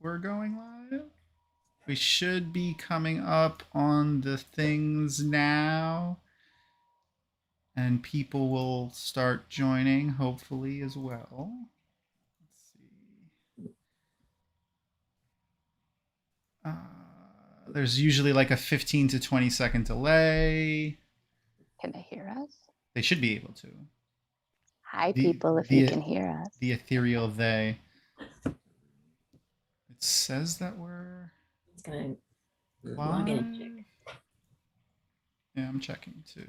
we're going live. We should be coming up on the things now. And people will start joining, hopefully, as well. Let's see. There's usually like a 15 to 20-second delay. Can they hear us? They should be able to. Hi, people, if you can hear us. The ethereal they. It says that we're... It's going to log in and check. Yeah, I'm checking too.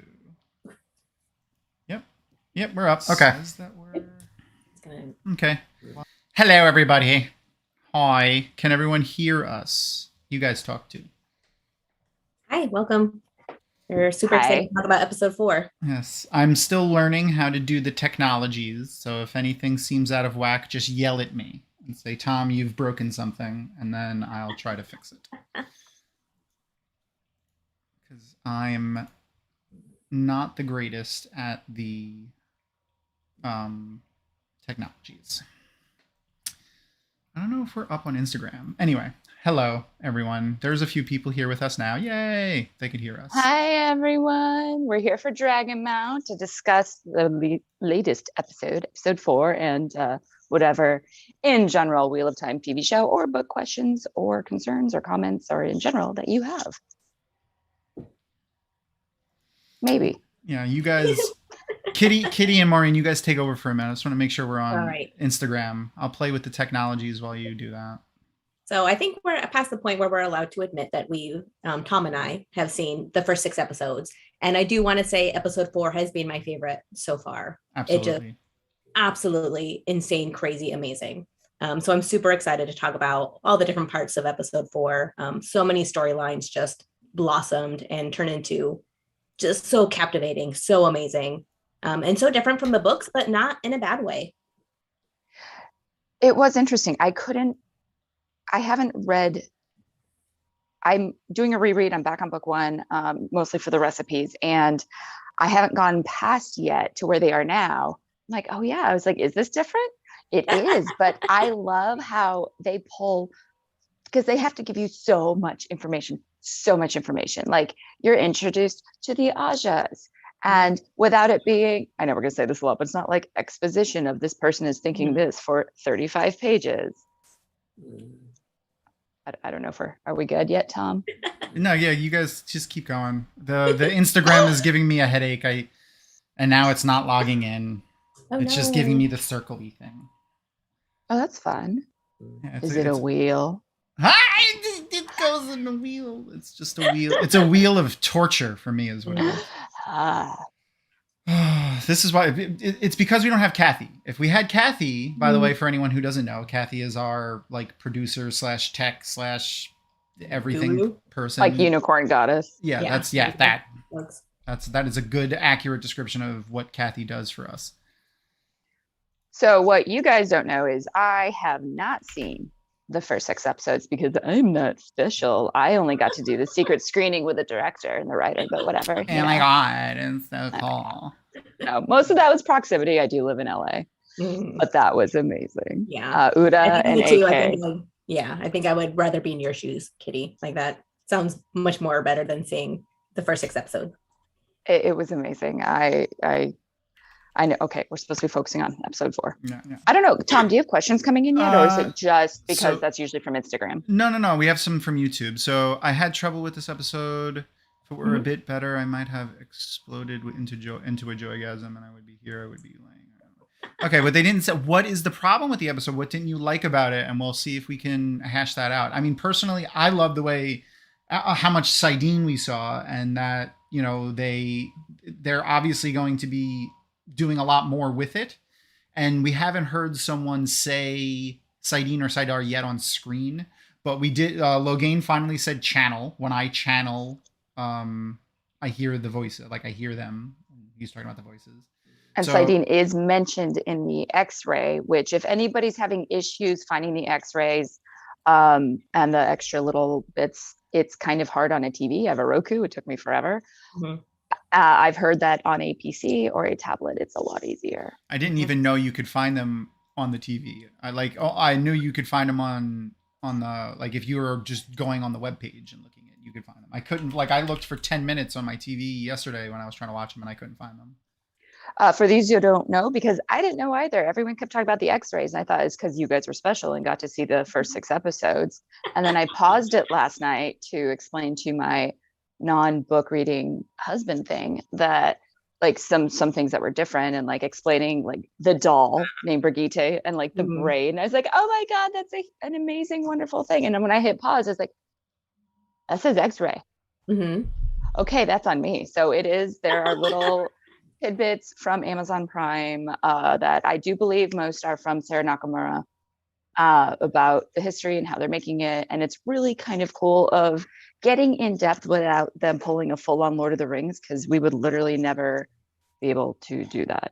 Yep, we're up. Okay. Says that we're... Okay. Hello, everybody. Hi. Can everyone hear us? You guys talk too. Hi, welcome. We're super excited to talk about episode 4. Yes, I'm still learning how to do the technologies. So if anything seems out of whack, just yell at me and say, Tom, you've broken something, and then I'll try to fix it. Because I'm not the greatest at the technologies. I don't know if we're up on Instagram. Anyway, hello, everyone. There's a few people here with us now. Yay! They could hear us. Hi, everyone. We're here for Dragonmount to discuss the latest episode 4, and whatever, in general, Wheel of Time TV show or book questions or concerns or comments or in general that you have. Maybe. Yeah, you guys... Kitty and Maureen, you guys take over for a minute. I just want to make sure we're on Instagram. I'll play with the technologies while you do that. So I think we're past the point where we're allowed to admit that we, Tom and I, have seen the first 6 episodes. And I do want to say episode 4 has been my favorite so far. Absolutely. It just absolutely insane, crazy, amazing. So I'm super excited to talk about all the different parts of episode 4. So many storylines just blossomed and turned into just so captivating, so amazing. And so different from the books, but not in a bad way. It was interesting. I haven't read, I'm doing a reread. I'm back on book 1, mostly for the recipes. And I haven't gone past yet to where they are now. I'm like, oh yeah. I was like, is this different? It is, but I love how they pull, because they have to give you so much information. Like you're introduced to the Ajas. And without it being, I know we're going to say this a lot, but it's not like exposition of this person is thinking this for 35 pages. I don't know are we good yet, Tom? No, yeah, you guys just keep going. The Instagram is giving me a headache. And now it's not logging in. It's just giving me the circle-y thing. Oh, that's fun. Yeah, is it a wheel? It goes in the wheel. It's just a wheel. It's a wheel of torture for me is what it is. This is why it's because we don't have Kathy. If we had Kathy, by the way, for anyone who doesn't know, Kathy is our like producer / tech / everything person, like unicorn goddess. Yeah, that is a good, accurate description of what Kathy does for us. So what you guys don't know is I have not seen the first 6 episodes because I'm not special. I only got to do the secret screening with the director and the writer, but whatever. Oh my God, it's so cool. No, most of that was proximity. I do live in LA, but that was amazing. Yeah. Uda and AK. I think I would rather be in your shoes, Kitty. Like that sounds much more better than seeing the first 6 episodes. It was amazing. I know. Okay, we're supposed to be focusing on episode 4. Yeah. I don't know. Tom, do you have questions coming in yet, or is it just because that's usually from Instagram? No. We have some from YouTube. So I had trouble with this episode. If it were a bit better, I might have exploded into a joygasm, and I would be here. I would be laying. Okay, but they didn't say what is the problem with the episode. What didn't you like about it? And we'll see if we can hash that out. I mean, personally, I love the way how much Sidene we saw, and that they're obviously going to be doing a lot more with it, and we haven't heard someone say Sidene or Sidar yet on screen, but we did. Logan finally said channel. When I channel, I hear the voice, like I hear them. He's talking about the voices. And Sidene is mentioned in the X-ray, which if anybody's having issues finding the X-rays and the extra little bits, it's kind of hard on a TV. I have a Roku. It took me forever. I've heard that on a PC or a tablet, it's a lot easier. I didn't even know you could find them on the TV. I knew you could find them on like if you were just going on the webpage and looking at, you could find them. I couldn't, like I looked for 10 minutes on my TV yesterday when I was trying to watch them and I couldn't find them. For these who don't know, because I didn't know either. Everyone kept talking about the X-rays, and I thought it's because you guys were special and got to see the first 6 episodes. And then I paused it last night to explain to my non-book reading husband thing that like some things that were different, and like explaining like the doll named Brigitte and like the brain. I was like, oh my God, that's an amazing, wonderful thing. And then when I hit pause, it's like, that says X-ray. Okay, that's on me. So it is, there are little tidbits from Amazon Prime that I do believe most are from Sarah Nakamura about the history and how they're making it. And it's really kind of cool of getting in depth without them pulling a full on Lord of the Rings, because we would literally never be able to do that.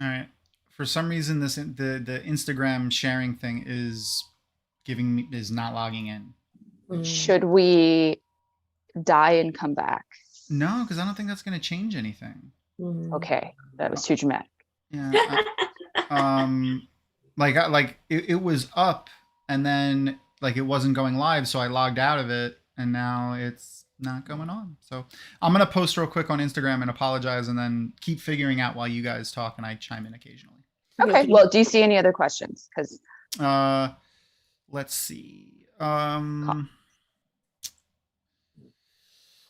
All right. For some reason, the Instagram sharing thing is not logging in. Should we die and come back? No, because I don't think that's going to change anything. Okay, that was too dramatic. Yeah. It was up, and then like it wasn't going live, so I logged out of it, and now it's not going on. So I'm gonna post real quick on Instagram and apologize, and then keep figuring out while you guys talk, and I chime in occasionally. Okay. Well, do you see any other questions? Because let's see.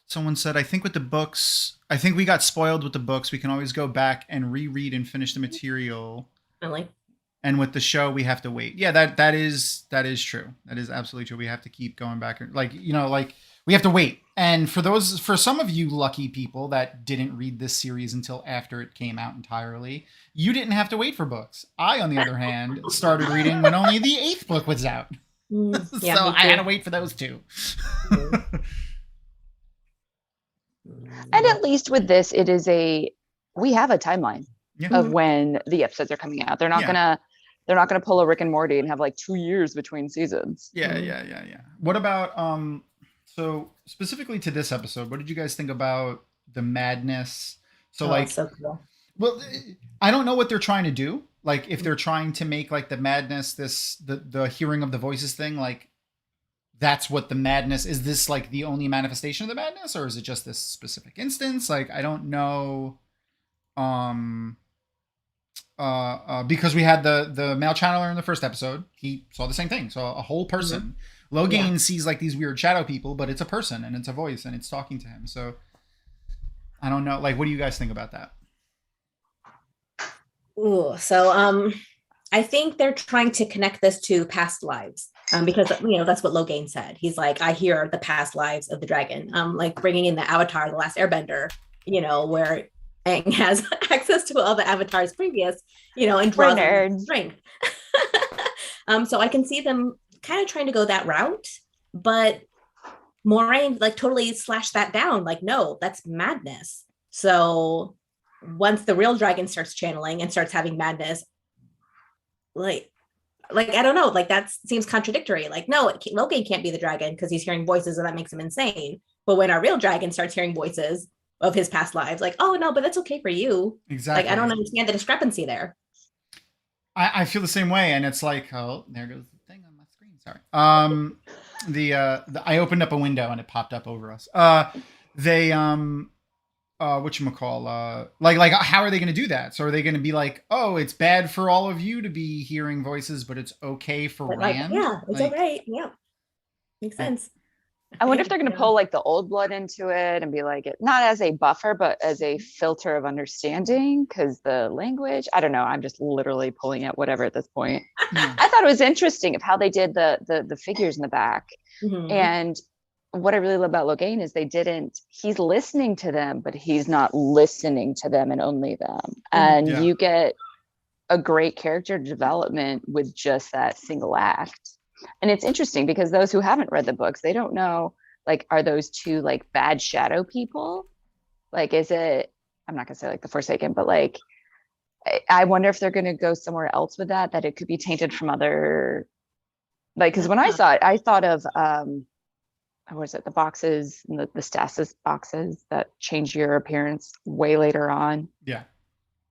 Someone said, I think with the books, I think we got spoiled with the books. We can always go back and reread and finish the material. Really? And with the show, we have to wait. Yeah, that is true. That is absolutely true. We have to keep going back. Like we have to wait. And for some of you lucky people that didn't read this series until after it came out entirely, you didn't have to wait for books. I, on the other hand, started reading when only the 8th book was out. Yeah, so I had to wait for those too. And at least with this, we have a timeline of when the episodes are coming out. They're not gonna pull a Rick and Morty and have like 2 years between seasons. Yeah. What about so specifically to this episode, what did you guys think about the madness? So so cool. Well, I don't know what they're trying to do. Like if they're trying to make like the madness the hearing of the voices thing, like that's what the madness is. This like the only manifestation of the madness, or is it just this specific instance? Like I don't know. Because we had the male channeler in the first episode, he saw the same thing, saw a whole person. Logan sees like these weird shadow people, but it's a person and it's a voice and it's talking to him. So I don't know. Like, what do you guys think about that? Ooh, so I think they're trying to connect this to past lives. Because that's what Logan said. He's like, I hear the past lives of the dragon. Like bringing in the Avatar, the Last Airbender, where Aang has access to all the avatars previous, and draws strength. So I can see them kind of trying to go that route, but Moraine like totally slashed that down. Like, no, that's madness. So once the real dragon starts channeling and starts having madness, like I don't know, like that seems contradictory. Like, no, Logan can't be the dragon because he's hearing voices and that makes him insane. But when our real dragon starts hearing voices of his past lives, like, oh no, but that's okay for you. Exactly. Like, I don't understand the discrepancy there. I feel the same way, and it's like, oh, there goes the thing on my screen. Sorry. I opened up a window and it popped up over us. Whatchamacall, like how are they going to do that? So are they going to be like, oh, it's bad for all of you to be hearing voices, but it's okay for Rand? Yeah, it's like, okay. Yeah, makes sense. I wonder if they're going to pull like the old blood into it and be like, not as a buffer, but as a filter of understanding, because the language, I don't know. I'm just literally pulling at whatever at this point. I thought it was interesting of how they did the figures in the back. And what I really love about Logan is he's listening to them, but he's not listening to them and only them. And you get a great character development with just that single act. And it's interesting because those who haven't read the books, they don't know, like, are those two like bad shadow people? Like, is it, I'm not gonna say like the Forsaken, but like, I wonder if they're gonna go somewhere else with that it could be tainted from other, like, because when I saw it, I thought of, what was it, the boxes, the stasis boxes that change your appearance way later on. Yeah.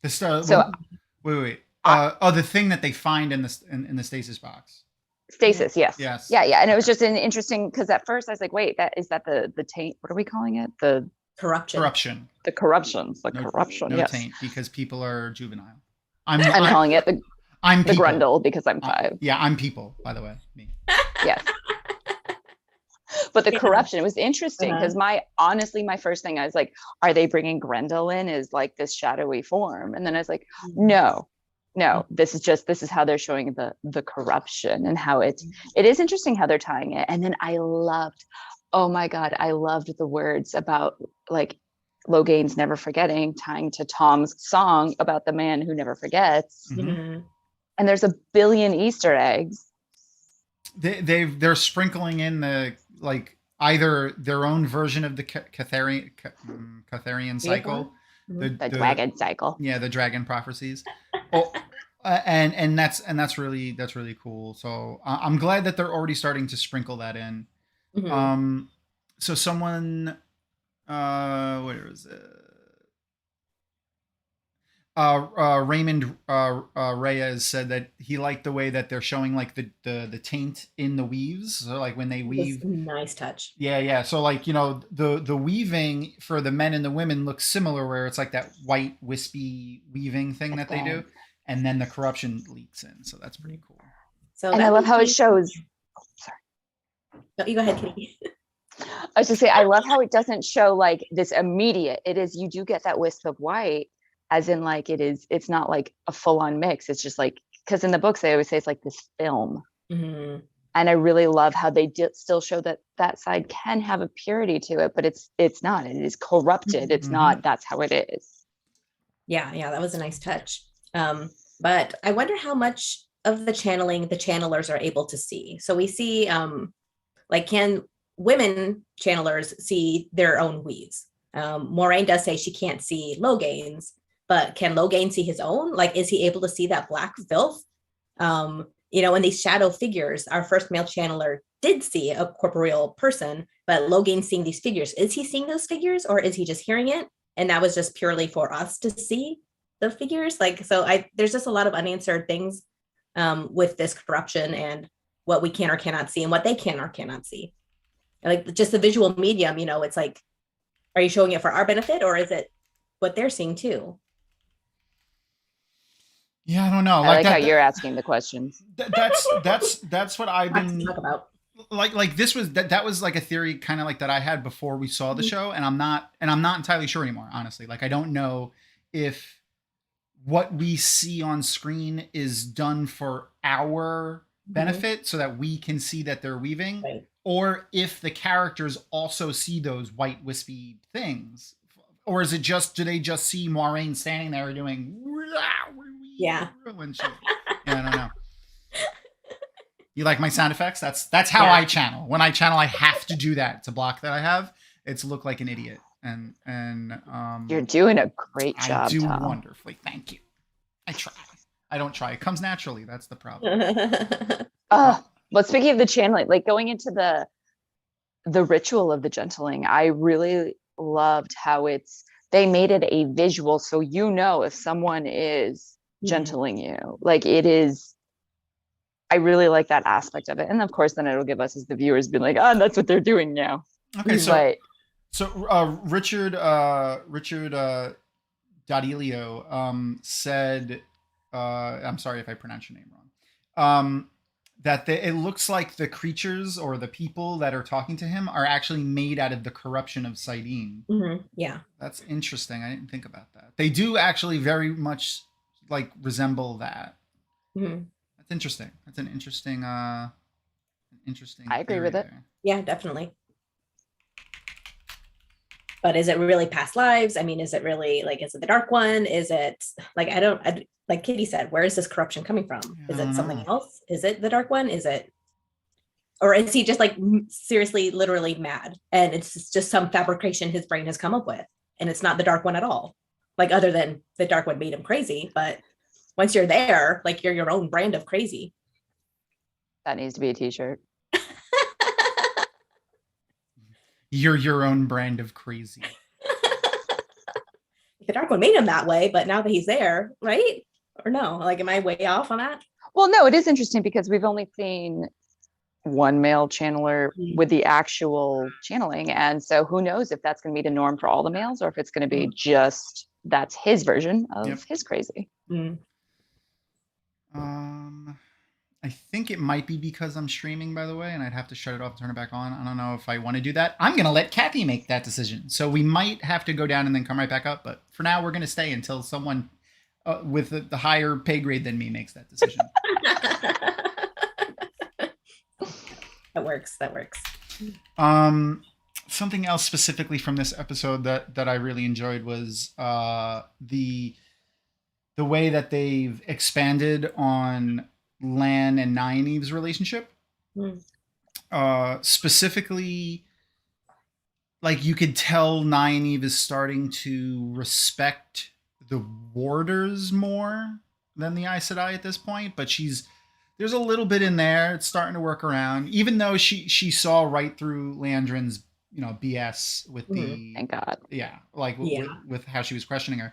Wait. The thing that they find in the stasis box. Stasis, yes. Yes. Yeah, yeah. And it was just an interesting, because at first I was like, wait, is that the taint? What are we calling it? The Corruption. The corruption. The No, corruption. no yes. taint, because people are juvenile. I'm calling it I'm the people. grundle because I'm 5. Yeah, I'm people, by the way. Me. Yes. But the Yeah. corruption, it was interesting Uh-huh. because my first thing I was like, are they bringing Grendel in as like this shadowy form? And then I was like, no, this is how they're showing the corruption and how it is interesting how they're tying it. And then oh my God, I loved the words about like Logain's never forgetting, tying to Tom's song about the man who never forgets. Mhm. And there's a billion Easter eggs. They're sprinkling in the like either their own version of the Catharian cycle, Mhm. The dragon cycle. Yeah, the dragon prophecies. Oh, and that's really cool. So I'm glad that they're already starting to sprinkle that in. Mhm. So someone, where is it? Raymond Reyes said that he liked the way that they're showing like the taint in the weaves. So like when they weave, Nice touch. yeah. So like the weaving for the men and the women looks similar, where it's like that white wispy weaving thing that they do, and then the corruption leaks in. So that's pretty cool. So And I love how it shows. No, you go ahead, Kitty. I was just say I love how it doesn't show like this immediate. It is, you do get that wisp of white, as in like it's not like a full-on mix. It's just like, because in the books they always say it's like this film. Mhm. And I really love how they still show that side can have a purity to it, but it's not. It is corrupted. It's not. That's how it is. Yeah, that was a nice touch. But I wonder how much of the channeling the channelers are able to see. So we see, like, can women channelers see their own weaves? Moraine does say she can't see Logain's, but can Logain see his own? Like, is he able to see that black filth? In these shadow figures, our first male channeler did see a corporeal person, but Logain seeing these figures. Is he seeing those figures, or is he just hearing it? And that was just purely for us to see the figures. Like, so there's just a lot of unanswered things with this corruption and what we can or cannot see and what they can or cannot see. Like just the visual medium, it's like, are you showing it for our benefit, or is it what they're seeing too? Yeah, I don't know. I like how you're asking the questions. That's what I've been talk about. Like this was that was like a theory kind of like that I had before we saw the show, and I'm not entirely sure anymore, honestly. Like I don't know if what we see on screen is done for our benefit so that we can see that they're weaving, right, or if the characters also see those white wispy things, or is it just, do they just see Moraine standing there doing yeah when she, I don't know. You like my sound effects? That's how I channel. When I channel, I have to do that. It's a block that I have. It's look like an idiot. And you're doing a great job. I do Tom. wonderfully. Thank you. I try. I don't try. It comes naturally. That's the problem. Well, speaking of the channeling, like going into the ritual of the gentling, I really loved how they made it a visual, so if someone is gentling you, like it is. I really like that aspect of it, and of course, then it'll give us as the viewers being like, "Oh, that's what they're doing now." Okay, so Richard Dadilio said, I'm sorry if I pronounced your name wrong, that it looks like the creatures or the people that are talking to him are actually made out of the corruption of Sidene. Yeah, that's interesting. I didn't think about that. They do actually very much like resemble that. That's interesting. That's an interesting I agree with it. There. Yeah, definitely. But is it really past lives? I mean, is it really like, is it the Dark One? Is it like, like Kitty said, where is this corruption coming from? Is it something else? Is it the Dark One? Or is he just like seriously, literally mad? And it's just some fabrication his brain has come up with. And it's not the Dark One at all. Like, other than the Dark One made him crazy. But once you're there, like, you're your own brand of crazy. That needs to be a t-shirt. You're your own brand of crazy. The Dark One made him that way, but now that he's there, right? Or no? Like, am I way off on that? Well, no, it is interesting because we've only seen one male channeler Mm. with the actual channeling. And so who knows if that's going to be the norm for all the males or if it's going to be just that's his version of his crazy. Mm. I think it might be because I'm streaming, by the way, and I'd have to shut it off and turn it back on. I don't know if I want to do that. I'm going to let Kathy make that decision. So we might have to go down and then come right back up. But for now, we're going to stay until someone with the higher pay grade than me makes that decision. That works. Something else specifically from this episode that I really enjoyed was the way that they've expanded on Lan and Nynaeve's relationship. Specifically, like you could tell Nynaeve is starting to respect the warders more than the Aes Sedai at this point, but there's a little bit in there. It's starting to work around, even though she saw right through Landrin's BS with the Thank God. With how she was questioning her.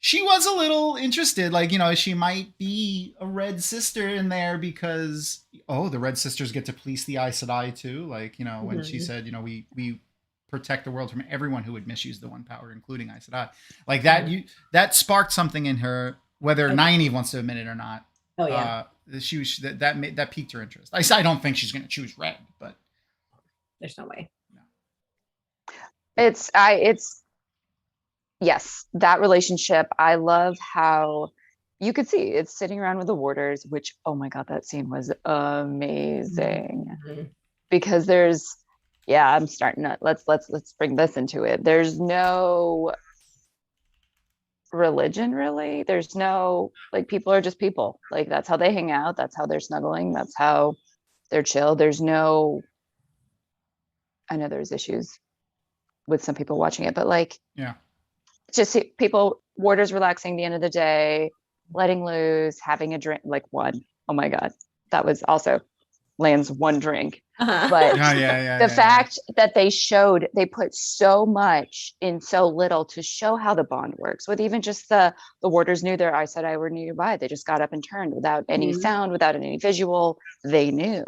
She was a little interested, she might be a Red Sister in there because the Red Sisters get to police the Aes Sedai too. When she said, we protect the world from everyone who would misuse the one power, including Aes Sedai. That sparked something in her, whether Nynaeve wants to admit it or not. Oh yeah. That piqued her interest. I don't think she's going to choose Red, but there's no way. Yes, that relationship. I love how you could see it's sitting around with the warders, which, oh my God, that scene was amazing. Because I'm starting to, let's bring this into it. There's no religion really. There's no, people are just people. That's how they hang out. That's how they're snuggling. That's how they're chill. There's no, I know there's issues with some people watching it, but just people, warders relaxing the end of the day, letting loose, having a drink, one. Oh my God. That was also Lan's one drink. But the fact that they put so much in so little to show how the bond works, with even just the warders knew their Aes Sedai were nearby. They just got up and turned without any sound, without any visual. They knew.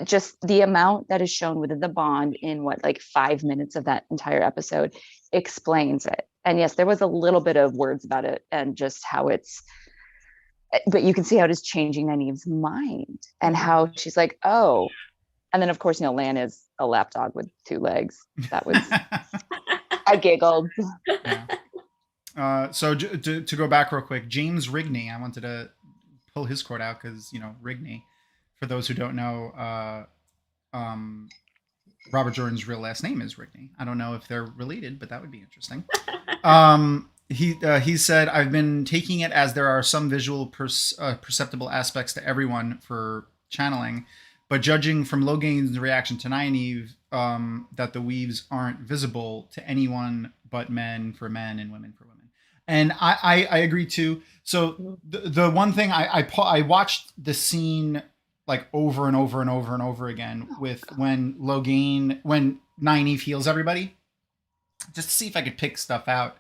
Just the amount that is shown within the bond in 5 minutes of that entire episode explains it. And yes, there was a little bit of words about it and just how but you can see how it is changing Nynaeve's mind and how she's like, oh, and then of course, Lan is a lapdog with 2 legs. That was, I giggled. Yeah. So to go back real quick, James Rigney, I wanted to pull his quote out because, Rigney, for those who don't know, Robert Jordan's real last name is Rigney. I don't know if they're related, but that would be interesting. He said, I've been taking it as there are some visual perceptible aspects to everyone for channeling, but judging from Logan's reaction to Nynaeve, that the weaves aren't visible to anyone but men for men and women for women. And I agree too. So the one thing I watched the scene over and over and over and over again with when Nynaeve heals everybody, just to see if I could pick stuff out.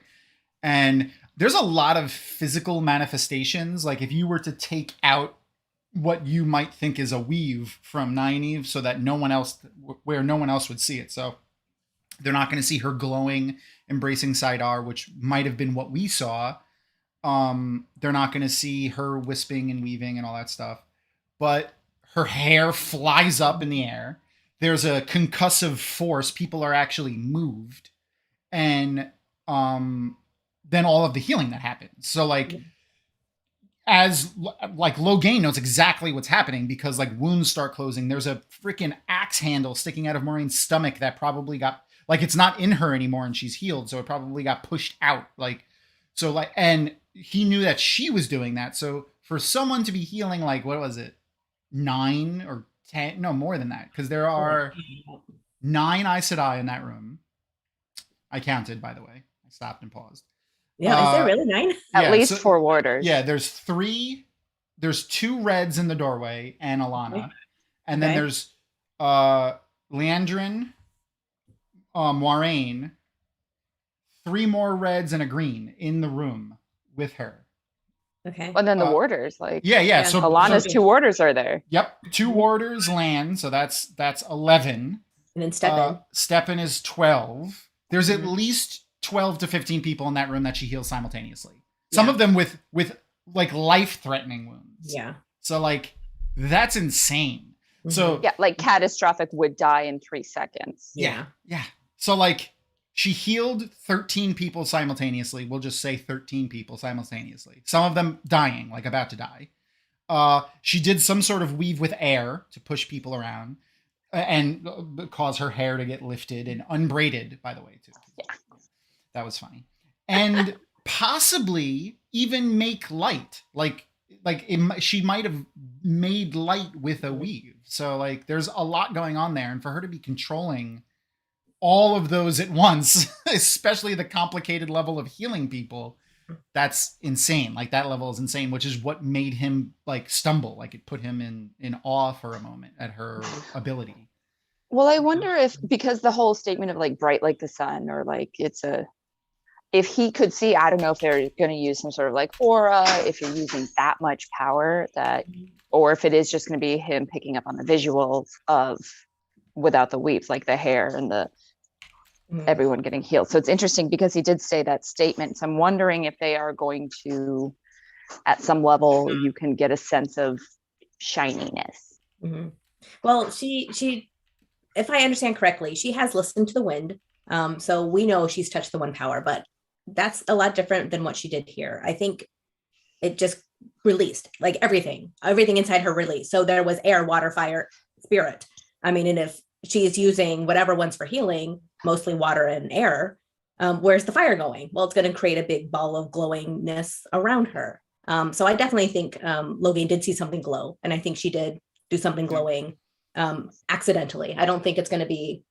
And there's a lot of physical manifestations. If you were to take out what you might think is a weave from Nynaeve so that where no one else would see it. So they're not going to see her glowing, embracing Sidar, which might have been what we saw. They're not going to see her wisping and weaving and all that stuff. But her hair flies up in the air. There's a concussive force. People are actually moved. And then all of the healing that happens. So Logan knows exactly what's happening because wounds start closing. There's a freaking axe handle sticking out of Maureen's stomach that probably got it's not in her anymore and she's healed. So it probably got pushed out. And he knew that she was doing that. So for someone to be healing, what was it? 9 or 10, no more than that, because there are 9 Aes Sedai in that room. I counted, by the way. I stopped and paused. Yeah, is there really 9? At least 4 warders. Yeah, there's 3. There's 2 Reds in the doorway and Alana, and then there's Leandrin, Moiraine, 3 more Reds and a green in the room with her. Okay. And then the Uh, warders, like yeah. So Alana's so- 2 warders are there. Yep, 2 warders land, so that's 11. And then Stepan. Stepan is 12. There's at Mhm. least 12 to 15 people in that room that she heals simultaneously. Some Yeah. of them with like life-threatening wounds. Yeah. So like that's insane. So Yeah, like catastrophic would die in 3 seconds. Yeah. So like she healed 13 people simultaneously. We'll just say 13 people simultaneously. Some of them dying, like about to die. She did some sort of weave with air to push people around and cause her hair to get lifted and unbraided, by the way, too. Yeah. That was funny. And possibly even make light. She might have made light with a weave. So like there's a lot going on there. And for her to be controlling all of those at once, especially the complicated level of healing people, that's insane. Like that level is insane, which is what made him like stumble. Like it put him in awe for a moment at her ability. Well, I wonder if, because the whole statement of like bright like the sun, or like if he could see, I don't know if they're going to use some sort of like aura, if you're using that much power that, or if it is just going to be him picking up on the visuals of without the weaves, like the hair and the everyone getting healed. So it's interesting because he did say that statement. So I'm wondering if they are going to, at some level, you can get a sense of shininess. Mm-hmm. Well, she, if I understand correctly, she has listened to the wind. So we know she's touched the one power, but that's a lot different than what she did here. I think it just released, like everything inside her released. So there was air, water, fire, spirit. I mean, and if she's using whatever one's for healing, mostly water and air, where's the fire going? Well, it's going to create a big ball of glowingness around her. So I definitely think Logan did see something glow, and I think she did do something glowing accidentally. I don't think it's going to be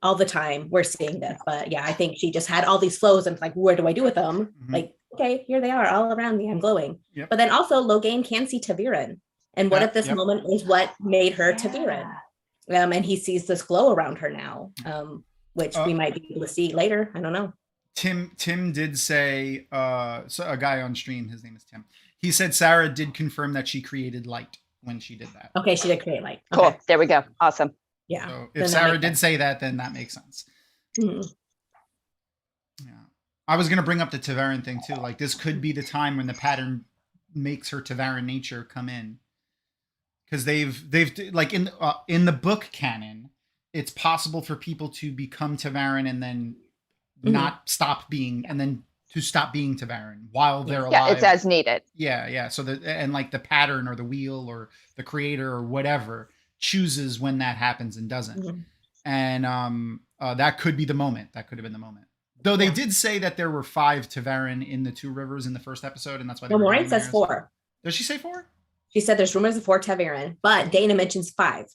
all the time we're seeing this, but yeah, I think she just had all these flows and it's like, where do I do with them? Mm-hmm. Like, okay, here they are all around me, I'm glowing. Yep. But then also Logan can see Taviran. And what if this moment is what made her Taviran? And he sees this glow around her now, which we might be able to see later. I don't know. Tim did say, so a guy on stream, his name is Tim. He said Sarah did confirm that she created light when she did that. Okay, she did create light. Cool. Okay. There we go. Awesome. Yeah. So if Sarah did say that, then that makes sense. Mm-hmm. Yeah. I was gonna bring up the Taviran thing too. Like this could be the time when the pattern makes her Taviran nature come in. Because they've like in the book canon, it's possible for people to become Taviran and then not stop being, and then to stop being Taviran while they're alive. Yeah, it's as needed. Yeah. So and like the pattern or the wheel or the creator or whatever chooses when that happens and doesn't. Mm-hmm. And that could be the moment. That could have been the moment. Though they did say that there were 5 Taviran in the 2 rivers in the first episode, and that's why. Well, Moraine says 4. Does she say 4? She said there's rumors of 4 Taviran, but Dana mentions 5.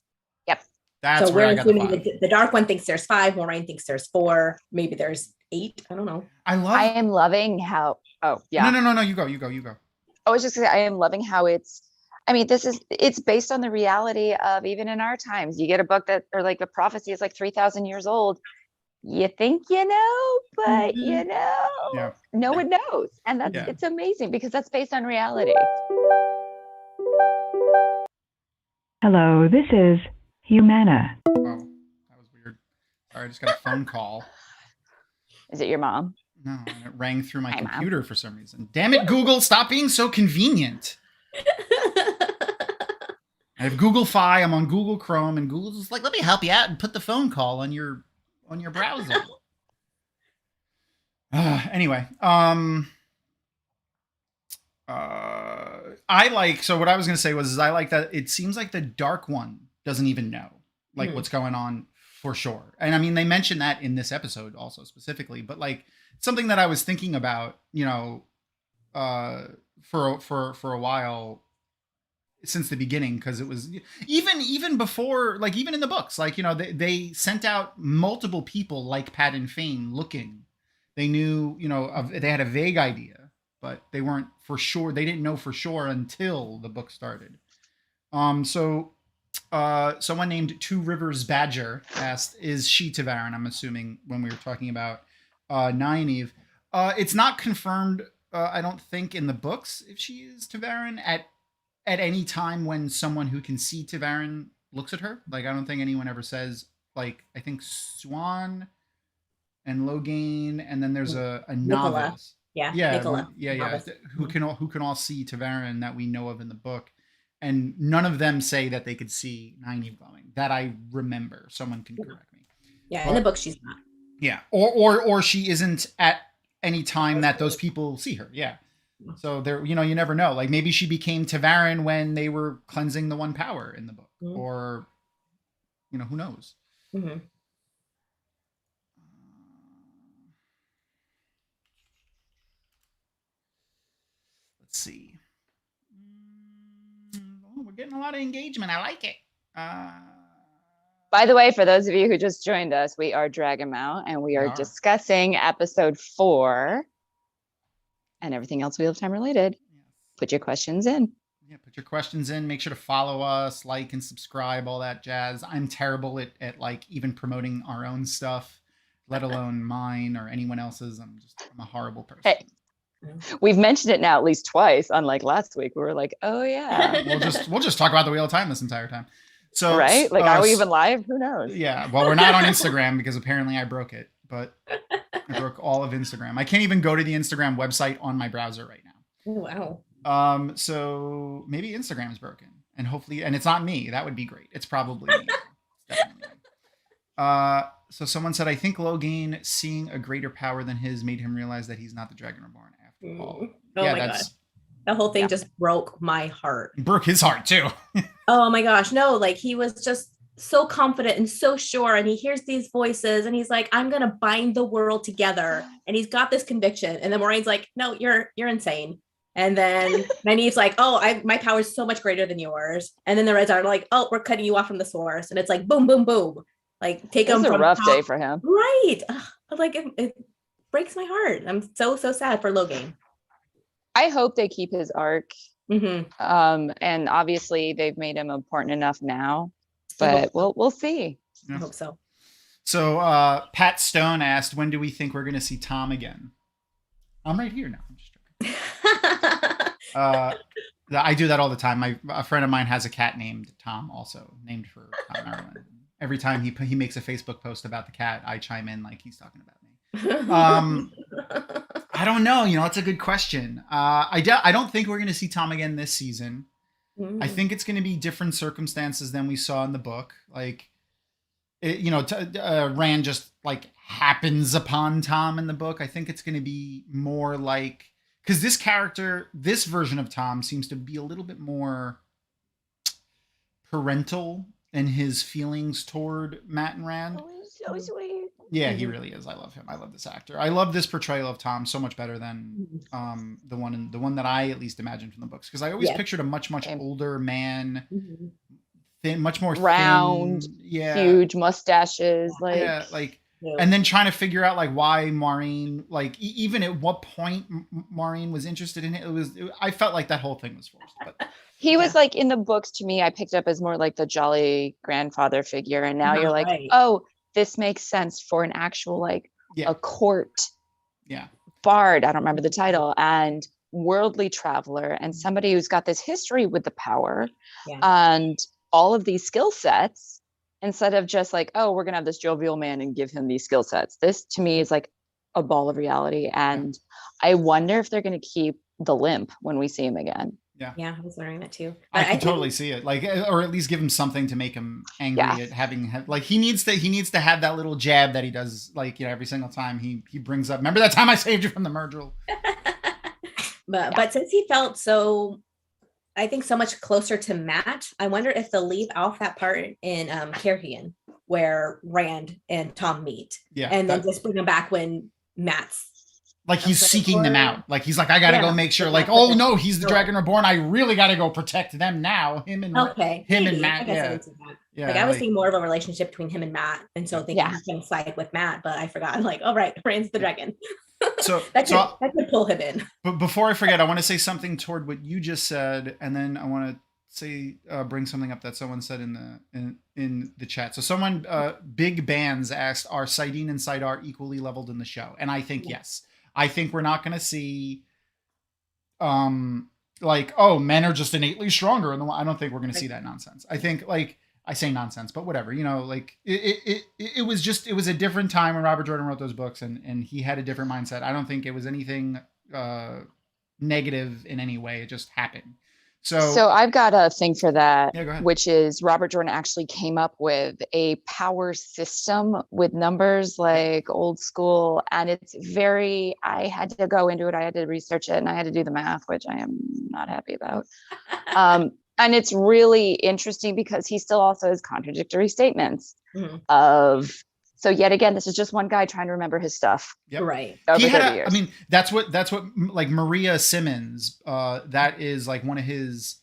Yep. That's so where we're I got the assuming 5. the dark one thinks there's 5. Moraine thinks there's 4. Maybe there's 8. I don't know. I am loving how. Oh yeah. No. You go. I was just gonna say, I am loving how it's based on the reality of, even in our times, you get a book that, or like a prophecy is like 3,000 years old. You think you know, but you know, no one knows. And it's amazing because that's based on reality. Hello, this is Humana. Oh, that was weird. Sorry, I just got a phone call. Is it your mom? No, and it rang through my computer for some reason. Damn it, Google, stop being so convenient. I have Google Fi, I'm on Google Chrome, and Google's just like, let me help you out and put the phone call on your browser. Anyway, so what I was going to say was I like that it seems like the Dark One doesn't even know like what's going on for sure. And I mean, they mentioned that in this episode also specifically, but like something that I was thinking about, for a while since the beginning, because it was even before, like even in the books, like, they sent out multiple people like Pat and Fane looking. They knew, they had a vague idea, but they weren't for sure. They didn't know for sure until the book started. So someone named Two Rivers Badger asked, is she Taviran? I'm assuming when we were talking about Nynaeve. It's not confirmed I don't think in the books if she is Tavarin at any time when someone who can see Tavarin looks at her. Like, I don't think anyone ever says, like, I think Swan and Logan, and then there's a Nicola. novice. Yeah, Yeah, Nicola. yeah. Novice. Who can all see Tavarin that we know of in the book, and none of them say that they could see Nynaeve glowing. That I remember. Someone can correct me. Yeah, But, in the book she's not. yeah, or she isn't at any time that those people see her. Yeah. So there, you never know. Like, maybe she became Tavarin when they were cleansing the one power in the book, or who knows. Mm-hmm. Let's see. Oh, we're getting a lot of engagement. I like it. By the way, for those of you who just joined us, we are Dragonmount, and we are discussing episode 4 and everything else Wheel of Time related. Put your questions in. Yeah, put your questions in. Make sure to follow us, like and subscribe, all that jazz. I'm terrible at like even promoting our own stuff, let alone mine or anyone else's. I'm a horrible person. Hey, we've mentioned it now at least twice, unlike last week. We were like, oh yeah. we'll just talk about the Wheel of Time this entire time. So right? Like, are we even live? Who knows? Yeah. Well, we're not on Instagram because apparently I broke it, but I broke all of Instagram. I can't even go to the Instagram website on my browser right now. Oh, wow. So maybe Instagram's broken, and hopefully, and it's not me. That would be great. It's probably me. It's definitely me. So someone said, I think Logan seeing a greater power than his made him realize that he's not the Dragon Reborn after all. Oh my god. The whole thing just broke my heart. Broke his heart too. Oh my gosh. No, like, he was just so confident and so sure, and he hears these voices and he's like, I'm gonna bind the world together, and he's got this conviction, and then Moiraine's like, no, you're insane. And then Nynaeve's like, oh, my power is so much greater than yours. And then the Reds are like, oh, we're cutting you off from the source. And it's like, boom, boom, boom. Like, take him from a rough top. day for him. Right. Like, it breaks my heart. I'm so sad for Logan. I hope they keep his arc. Mm-hmm. And obviously they've made him important enough now, but we'll see. I hope so. So Pat Stone asked, when do we think we're going to see Tom again? I'm right here now. I'm just joking. I do that all the time. A friend of mine has a cat named Tom, also named for Tom Maryland. Every time he makes a Facebook post about the cat, I chime in like he's talking about me. I don't know. It's a good question. I don't think we're going to see Tom again this season. I think it's going to be different circumstances than we saw in the book. Like, Rand just like happens upon Tom in the book. I think it's going to be more like, because this version of Tom seems to be a little bit more parental in his feelings toward Matt and Rand. Oh, he's so sweet. Yeah, he really is. I love him. I love this actor. I love this portrayal of Tom so much better than the one that I at least imagined from the books, because I always pictured a much older man, thin, much more round, thin, huge mustaches, and then trying to figure out like why Maureen, like even at what point Maureen was interested in it. I felt like that whole thing was forced. But he was like, in the books, to me, I picked up as more like the jolly grandfather figure, and now you're like, oh, this makes sense for an actual a court bard. I don't remember the title, and worldly traveler, and somebody who's got this history with the power and all of these skill sets, instead of just like, oh, we're gonna have this jovial man and give him these skill sets. This to me is like a ball of reality, and I wonder if they're gonna keep the limp when we see him again. Yeah, I was wondering that too. I can totally see it, like, or at least give him something to make him angry at having, like, he needs to have that little jab that he does, like, every single time he brings up, remember that time I saved you from the Murdrel? But since he felt so, I think, so much closer to Matt, I wonder if they'll leave off that part in Carrion where Rand and Tom meet, and then just bring him back when Matt's like, he's seeking them out. Like, he's like, I gotta go make sure, like, oh no, he's the Dragon Reborn. I really gotta go protect them now. Him and Matt. Like, I was seeing more of a relationship between him and Matt, and so thinking he's gonna side with Matt, but I forgot. I'm like, oh right, Rand's the dragon. So that could pull him in. But before I forget, I want to say something toward what you just said, and then I want to say bring something up that someone said in the chat. So someone, Big Bands asked, are Sidene and Sidar equally leveled in the show? And I think yes. I think we're not going to see like, oh, men are just innately stronger, and I don't think we're going to see that nonsense. I think, like, I say nonsense, but whatever, you know, like it was a different time when Robert Jordan wrote those books, and he had a different mindset. I don't think it was anything negative in any way. It just happened. So I've got a thing for that, Yeah, go ahead. which is Robert Jordan actually came up with a power system with numbers like old school. And it's very, I had to go into it. I had to research it and I had to do the math, which I am not happy about. And it's really interesting because he still also has contradictory statements of, so yet again, this is just one guy trying to remember his stuff. Yep. Right. He had I mean, that's what like Maria Simmons, that is like one of his,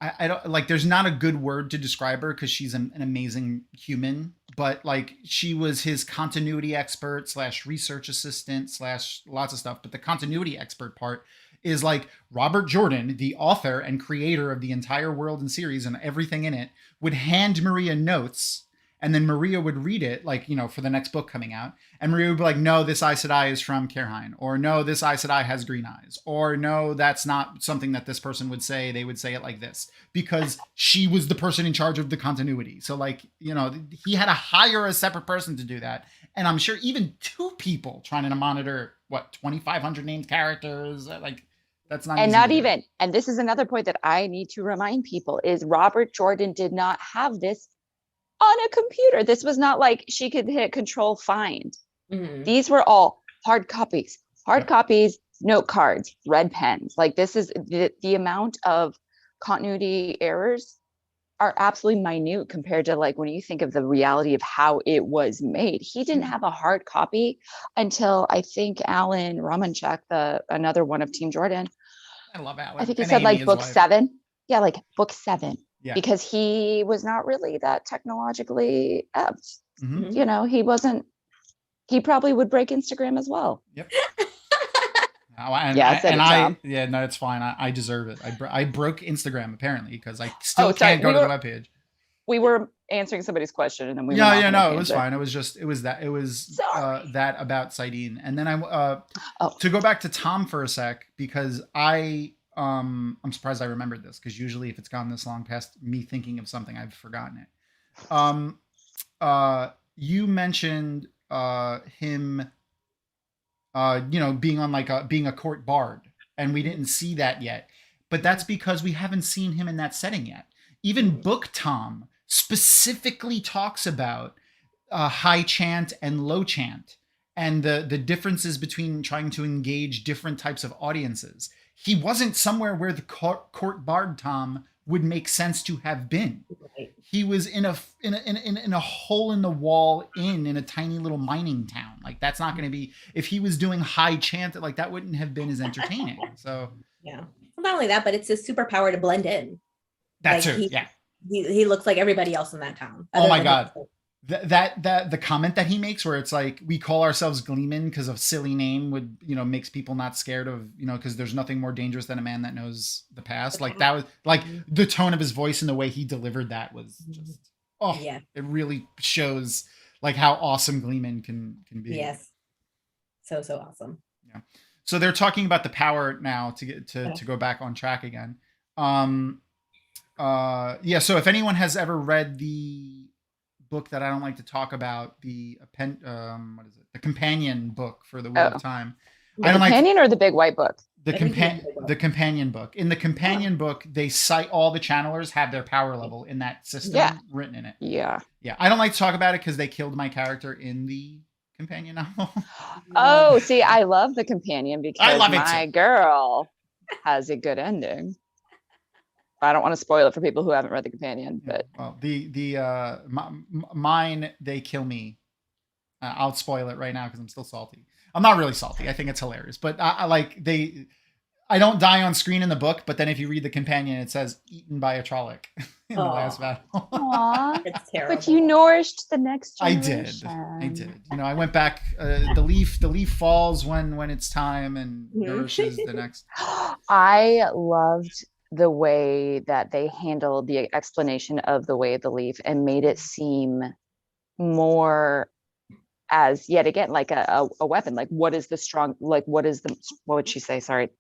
I don't like, there's not a good word to describe her because she's an amazing human, but like she was his continuity expert / research assistant / lots of stuff. But the continuity expert part is like Robert Jordan, the author and creator of the entire world and series and everything in it, would hand Maria notes. And then Maria would read it, like, you know, for the next book coming out. And Maria would be like, no, this Aes Sedai is from Caerhine. Or no, this Aes Sedai has green eyes. Or no, that's not something that this person would say. They would say it like this. Because she was the person in charge of the continuity. So, like, you know, he had to hire a separate person to do that. And I'm sure even 2 people trying to monitor, 2,500 named characters? Like, that's not and easy not to do. even, and this is another point that I need to remind people is Robert Jordan did not have this on a computer. This was not like she could hit control find. These were all hard copies, note cards, red pens. Like this is the amount of continuity errors are absolutely minute compared to like when you think of the reality of how it was made. He didn't have a hard copy until I think Alan Romanchuk, another one of Team Jordan. I love Alan. I think he said like book 7. Yeah, like book 7. Yeah. Because he was not really that technologically apt. You know, he probably would break Instagram as well. Yep. No, it's fine. I deserve it. I broke Instagram apparently because I still can't go to the webpage. We were answering somebody's question and then we it was fine. It was that about Saidin. And then to go back to Tom for a sec, because I'm surprised I remembered this because usually if it's gone this long past me thinking of something, I've forgotten it. You mentioned him, you know, being on being a court bard, and we didn't see that yet. But that's because we haven't seen him in that setting yet. Even Book Tom specifically talks about high chant and low chant and the differences between trying to engage different types of audiences. He wasn't somewhere where the court bard Tom would make sense to have been. Right. He was in a hole in the wall in a tiny little mining town. Like that's not going to be, if he was doing high chant, like that wouldn't have been as entertaining. So yeah, well, not only that, but it's his superpower to blend in. That's like, true. Yeah, he looks like everybody else in that town. Oh my god. That the comment that he makes where it's like we call ourselves Gleeman because of silly name would, you know, makes people not scared of, you know, because there's nothing more dangerous than a man that knows the past. Like that was like the tone of his voice and the way he delivered that was just it really shows like how awesome Gleeman can be. Yes, so awesome. Yeah. So they're talking about the power now to get to go back on track again. So if anyone has ever read the book that I don't like to talk about, the companion book for the Wheel of Time. The companion or the big white book? The companion book. In the companion book, they cite all the channelers have their power level in that system written in it. Yeah. I don't like to talk about it because they killed my character in the companion novel. Oh, see, I love the companion because my girl has a good ending. I don't want to spoil it for people who haven't read the companion, but mine, they kill me. I'll spoil it right now because I'm still salty. I'm not really salty. I think it's hilarious, but I don't die on screen in the book, but then if you read the companion, it says eaten by a Trolloc in the last battle. Aww. It's terrible. But you nourished the next generation. I did. You know, I went back. The leaf falls when it's time and nourishes the next. I loved the way that they handled the explanation of the way of the leaf and made it seem more as yet again like a weapon. Like what is the strong? Like what would she say? Sorry.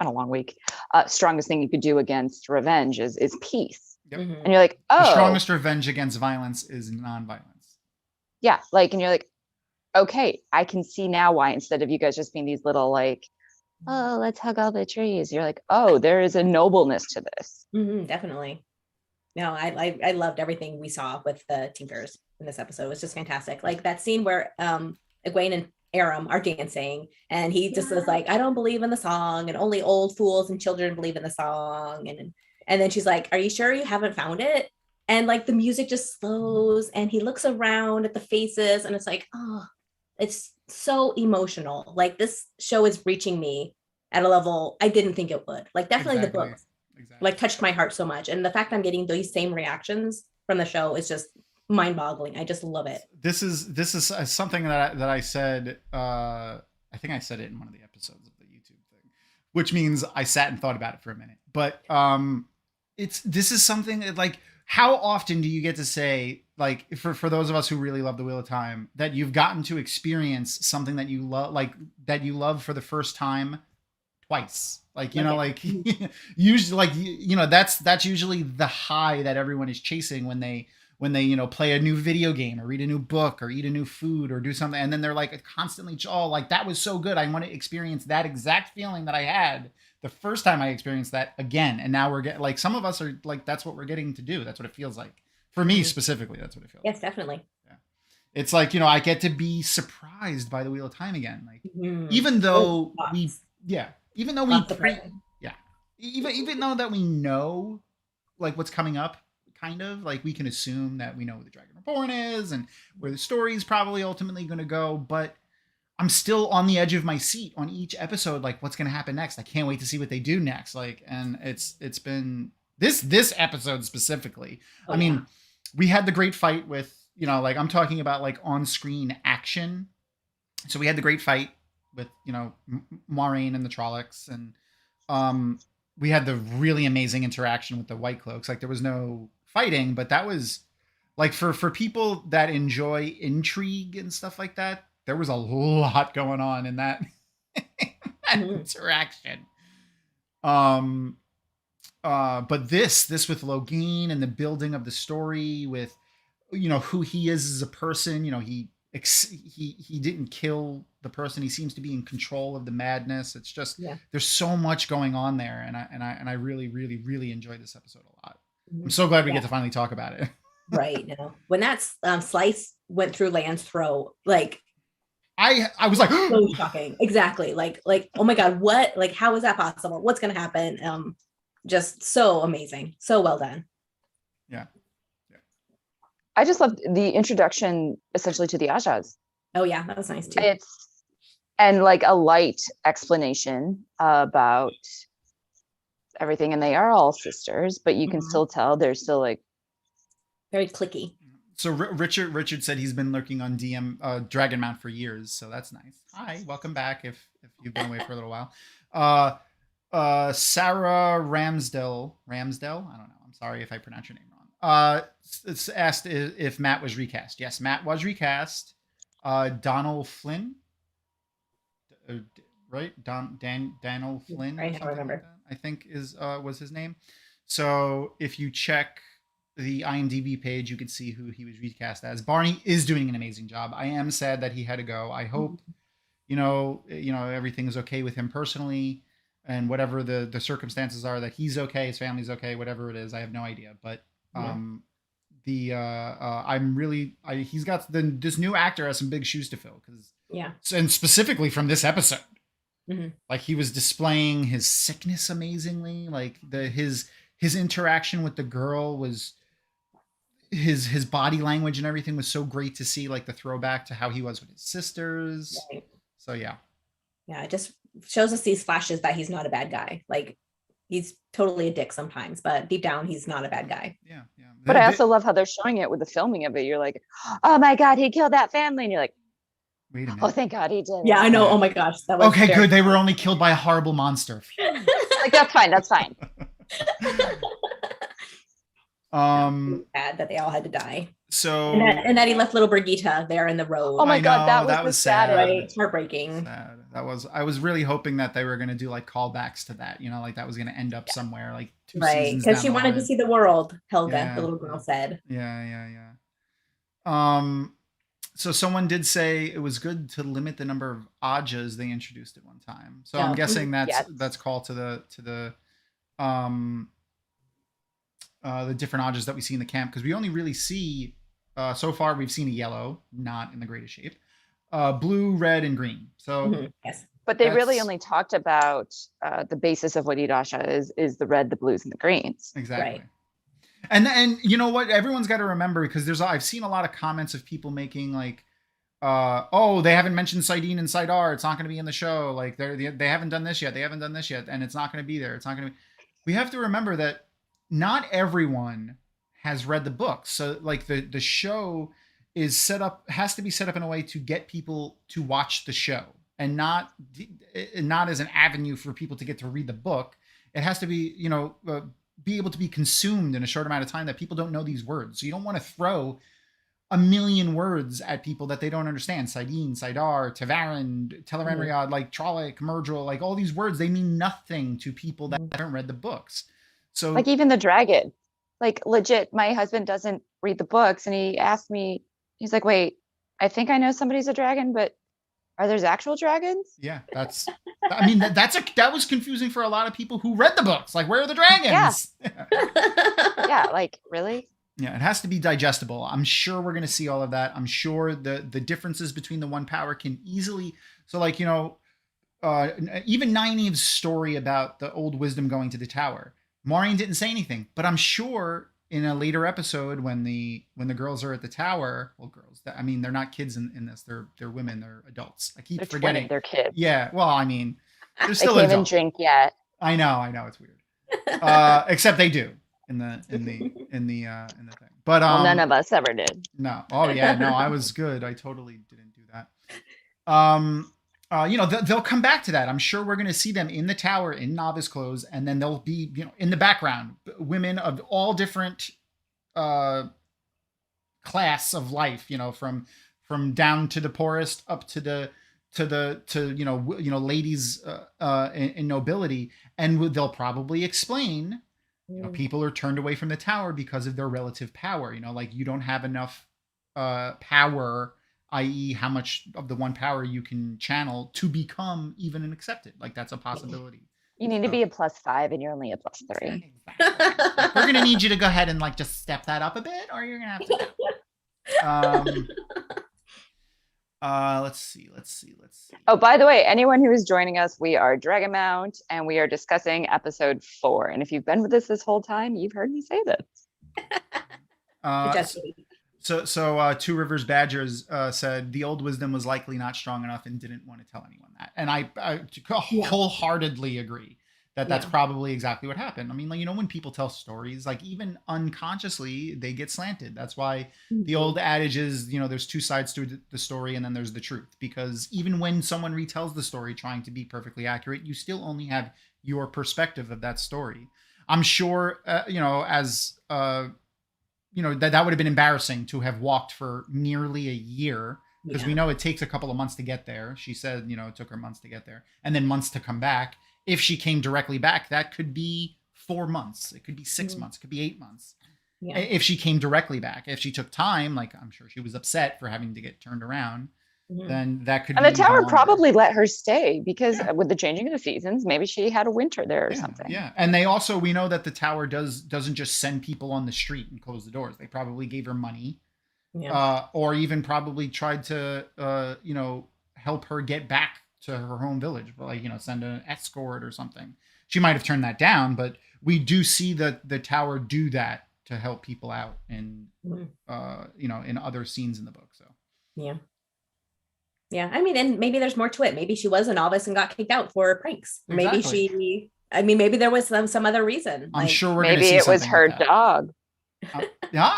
on a long week, strongest thing you could do against revenge is peace. Yep. And you're like, oh, The strongest revenge against violence is non-violence. yeah, like, and you're like, okay, I can see now why, instead of you guys just being these little like, oh, let's hug all the trees, you're like, oh, there is a nobleness to this. Definitely. No, I loved everything we saw with the Tinkers in this episode. It was just fantastic. Like that scene where Egwene and Aram are dancing, and he just was like, I don't believe in the song, and only old fools and children believe in the song. And then she's like, are you sure you haven't found it? And like the music just slows, and he looks around at the faces, and it's like, oh, it's so emotional. Like this show is reaching me at a level I didn't think it would. Like definitely the book like touched my heart so much. And the fact I'm getting these same reactions from the show is just mind-boggling. I just love it. This is something that I said. I think I said it in one of the episodes of the YouTube thing, which means I sat and thought about it for a minute. But this is something that, like, how often do you get to say, like, for those of us who really love the Wheel of Time, that you've gotten to experience something that you love, like that you love for the first time twice? Like, you know, like usually, like, you know, that's usually the high that everyone is chasing when they, you know, play a new video game or read a new book or eat a new food or do something. And then they're like constantly, oh, like that was so good. I want to experience that exact feeling that I had the first time I experienced that again. And now we're getting, like, some of us are like, that's what we're getting to do. That's what it feels like. For me specifically, that's what it feels like. Yes, definitely. Yeah. It's like, you know, I get to be surprised by the Wheel of Time again. Like, even though even though even though that we know like what's coming up, kind of like we can assume that we know who the Dragon Reborn is and where the story is probably ultimately going to go, but I'm still on the edge of my seat on each episode. Like, what's going to happen next? I can't wait to see what they do next. Like, and it's been this episode specifically. I mean, we had the great fight with, you know, like I'm talking about like on-screen action. So we had the great fight with, you know, Moiraine and the Trollocs, and we had the really amazing interaction with the White Cloaks. Like, there was no fighting, but that was like for people that enjoy intrigue and stuff like that, there was a lot going on in that, interaction. But this with Logan and the building of the story with, you know, who he is as a person, you know, he didn't kill the person. He seems to be in control of the madness. It's just, there's so much going on there. And I really, really, really enjoyed this episode a lot. I'm so glad we get to finally talk about it. Right. No. When that slice went through Lan's throat, like, I was like, so shocking. Exactly. Like, oh my God, what, like, how is that possible? What's going to happen? Just so amazing. So well done. Yeah. I just loved the introduction essentially to the Ajas. Oh yeah, that was nice too. And like a light explanation about everything, and they are all sisters, but you can still tell they're still like very cliquey. So Richard said he's been lurking on Dragonmount for years, so that's nice. Hi, welcome back if you've been away for a little while. Sarah Ramsdell, I don't know. I'm sorry if I pronounce your name wrong. It's asked if Matt was recast. Yes, Matt was recast. Donald Flynn, right? Donald Flynn. I don't remember. Like I think was his name. So if you check the IMDb page, you can see who he was recast as. Barney is doing an amazing job. I am sad that he had to go. I hope, you know, everything is okay with him personally, and whatever the circumstances are, that he's okay, his family's okay, whatever it is, I have no idea. But I'm really, he's got this new actor has some big shoes to fill, because and specifically from this episode, like he was displaying his sickness amazingly. Like his interaction with the girl was, his body language and everything was so great to see, like the throwback to how he was with his sisters. Right. So yeah, it just shows us these flashes that he's not a bad guy. Like, he's totally a dick sometimes, but deep down he's not a bad guy. Yeah. But I also love how they're showing it with the filming of it. You're like, oh my God, he killed that family, and you're like, wait a minute. Oh, thank God he did. Yeah, I know. Oh my gosh, that was okay. Good. They were only killed by a horrible monster. Like, that's fine. Bad that they all had to die. So And that he left little Brigitte there in the road. Oh my I God, that know, was that the was sad. saddest. Right? It's heartbreaking. Sad. I was really hoping that they were going to do like callbacks to that, like that was going to end up somewhere like 2 Right. seasons Because down she the wanted to line. see the world, Helga, Yeah, the little girl said. Yeah. So someone did say it was good to limit the number of Ajas they introduced at one time. So I'm Yeah. guessing Yes. that's called to the different Ajas that we see in the camp, because we only really see so far we've seen a yellow, not in the greatest shape, blue, red, and green. So Yes. But they really That's- only talked about the basis of what Idasha is the red, the blues, and the greens. exactly. Right. And you know what? Everyone's got to remember, because I've seen a lot of comments of people making like, oh, they haven't mentioned Saidin and Saidar. It's not going to be in the show. Like they haven't done this yet. They haven't done this yet, and it's not going to be there. It's not going to be. We have to remember that not everyone has read the books. So like the show has to be set up in a way to get people to watch the show, and not as an avenue for people to get to read the book. It has to be, be able to be consumed in a short amount of time, that people don't know these words. So you don't want to throw a million words at people that they don't understand. Saidin, Saidar, Tavarin, Tel'aran'rhiod, like Trolloc, Murdril, like all these words, they mean nothing to people that haven't read the books. So Like even the dragon, like legit, my husband doesn't read the books, and he asked me, he's like, wait, I think I know somebody's a dragon, but are there actual dragons? yeah, that was confusing for a lot of people who read the books. Like, where are the dragons? Yeah, like really? Yeah, it has to be digestible. I'm sure we're going to see all of that. I'm sure the differences between the one power can easily. So like, even Nynaeve's story about the old wisdom going to the tower, Maureen didn't say anything, but I'm sure in a later episode when the girls are at the tower, well, girls, I mean, they're not kids in this. They're women. They're adults. I keep They're forgetting. 20, they're kids. Yeah. Well, I mean, they're They still can't even adults. drink yet. I know. It's weird. Except they do in the thing. But Well, none of us ever did. no. Oh yeah, no, I was good. I totally didn't do that. They'll come back to that. I'm sure we're going to see them in the tower in novice clothes, and then they'll be, in the background, women of all different class of life, from down to the poorest up to ladies in nobility, and they'll probably explain, people are turned away from the tower because of their relative power. Like, you don't have enough power, i.e. how much of the one power you can channel to become even an accepted. Like, that's a possibility. You need to be a +5 and you're only a +3. Exactly. Like, we're gonna need you to go ahead and like just step that up a bit, or you're gonna have to. Let's see. Oh, by the way, anyone who is joining us, we are Dragonmount, and we are discussing episode 4. And if you've been with us this whole time, you've heard me say this. So Two Rivers Badgers said the old wisdom was likely not strong enough and didn't want to tell anyone that. And I wholeheartedly agree that's probably exactly what happened. I mean, like, when people tell stories, like, even unconsciously, they get slanted. That's why the old adage is, there's two sides to the story, and then there's the truth. Because even when someone retells the story trying to be perfectly accurate, you still only have your perspective of that story. I'm sure, as that would have been embarrassing to have walked for nearly a year, because we know it takes a couple of months to get there. She said, it took her months to get there, and then months to come back. If she came directly back, that could be 4 months. It could be 6 months. It could be 8 months. Yeah. If she came directly back. If she took time, like, I'm sure she was upset for having to get turned around, then that could and be. And the tower probably let her stay, because with the changing of the seasons, maybe she had a winter there or something. Yeah. And we know that the tower doesn't just send people on the street and close the doors. They probably gave her money. Yeah. Or even probably tried to help her get back to her home village, but like, send an escort or something. She might have turned that down, but we do see that the tower do that to help people out in in other scenes in the book. So yeah, I mean, and maybe there's more to it. Maybe she was a novice and got kicked out for pranks. Exactly. Maybe there was some other reason. I'm sure we're maybe it was her dog. That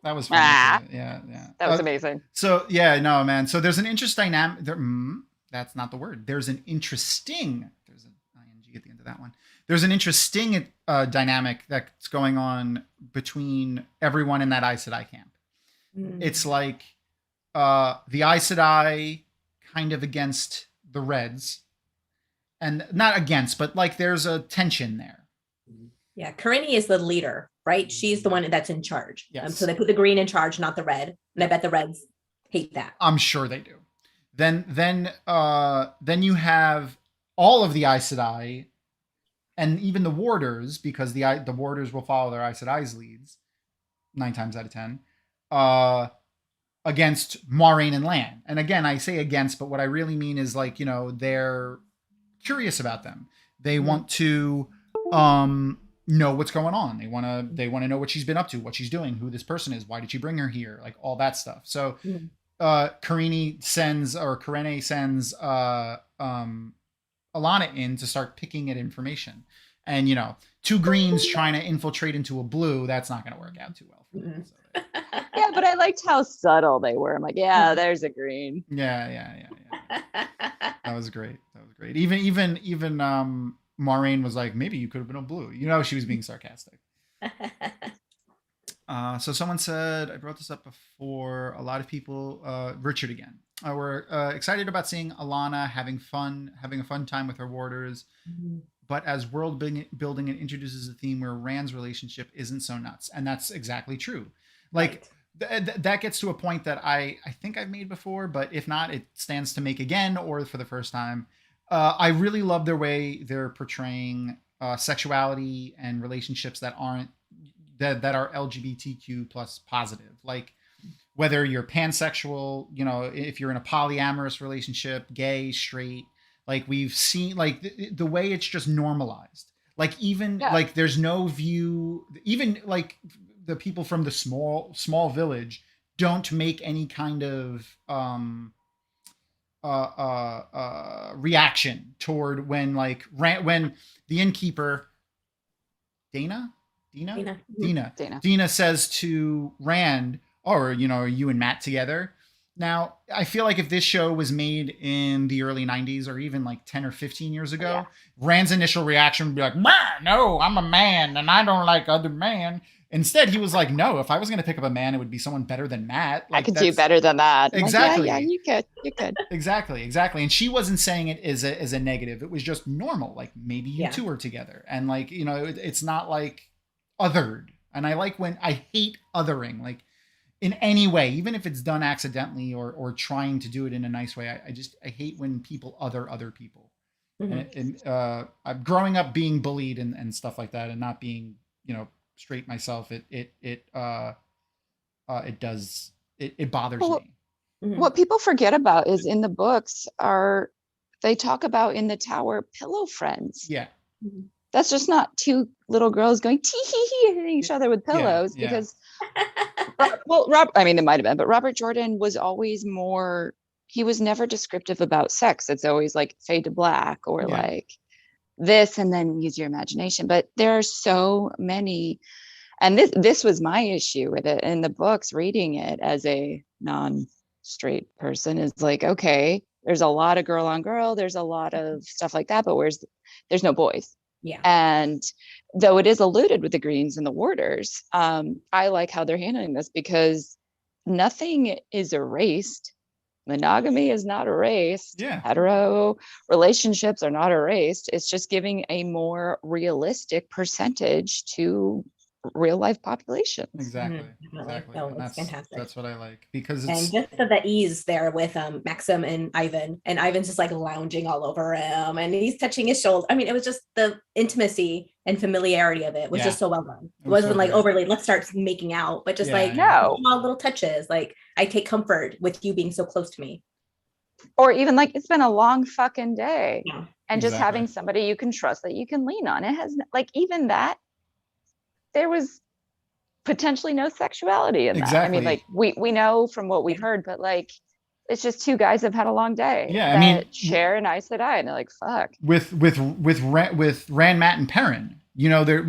was funny. Yeah. That was amazing. So no, man. So there's an interesting dynamic there. That's not the word. There's an ing at the end of that one. There's an interesting dynamic that's going on between everyone in that Aes Sedai camp. It's like the Aes Sedai kind of against the Reds, and not against, but like there's a tension there. Yeah, Karini is the leader, right? She's the one that's in charge. Yes. So they put the green in charge, not the red. And I bet the Reds hate that. I'm sure they do. Then you have all of the Aes Sedai, and even the Warders, because the Warders will follow their Aes Sedai's leads 9 times out of 10, against Moiraine and Lan. And again, I say against, but what I really mean is like, you know, they're curious about them. They want to know what's going on. They want to know what she's been up to, what she's doing, who this person is, why did she bring her here, like all that stuff. So Karene sends Alana in to start picking at information. And, you know, 2 greens trying to infiltrate into a blue, that's not going to work out too well for them. So Yeah, but I liked how subtle they were. I'm like, yeah, there's a green. yeah. That was great. Even Moiraine was like, maybe you could have been a blue. You know, she was being sarcastic. So someone said, I brought this up before, a lot of people, Richard again, were excited about seeing Alana having a fun time with her warders. But as world building, it introduces a theme where Rand's relationship isn't so nuts. And that's exactly true. Like, that gets to a point that I think I've made before, but if not, it stands to make again or for the first time. I really love their way they're portraying sexuality and relationships that are LGBTQ plus positive. Like, whether you're pansexual, you know, if you're in a polyamorous relationship, gay, straight, like we've seen, like the way it's just normalized. Like even like there's no view, even like the people from the small village don't make any kind of reaction toward when when the innkeeper Dina says to Rand, "Oh, you know, are you and Matt together?" Now, I feel like if this show was made in the early 90s or even like 10 or 15 years ago, Rand's initial reaction would be like, no, I'm a man and I don't like other men. Instead, he was like, no, if I was going to pick up a man, it would be someone better than Matt. Like, I could do better than that. Exactly. Like, you could. Exactly. And she wasn't saying it as a negative. It was just normal. Like, maybe you two are together. And like, you know, it's not like othered. And I like when I hate othering, like, in any way, even if it's done accidentally or trying to do it in a nice way. I hate when people other people. And I'm growing up being bullied and stuff like that, and not being, you know, straight myself. It bothers me. What people forget about is in the books they talk about in the tower pillow friends. Yeah. That's just not 2 little girls going tee hee hee hitting each other with pillows because it might have been, but Robert Jordan was always he was never descriptive about sex. It's always like fade to black or like this, and then use your imagination. But there are so many, and this was my issue with it in the books, reading it as a non-straight person is like, okay, there's a lot of girl on girl, there's a lot of stuff like that, but there's no boys. Yeah. And though it is alluded with the Greens and the Warders, I like how they're handling this because nothing is erased. Monogamy is not erased. Yeah. Hetero relationships are not erased. It's just giving a more realistic percentage to real life populations. Exactly. No, it's fantastic. That's what I like, because it's just the ease there with Maxim and Ivan's just like lounging all over him and he's touching his shoulder. I mean, it was just the intimacy and familiarity of it was just so well done. It wasn't so like overly let's start making out, but just small little touches. Like, I take comfort with you being so close to me. Or even like, it's been a long fucking day, and just having somebody you can trust that you can lean on. It has like, even that, there was potentially no sexuality in that. I mean, like we know from what we've heard, but like, it's just 2 guys have had a long day. Yeah, I mean, share and Aes Sedai, and they're like, fuck. With Rand, Matt, and Perrin, you know, there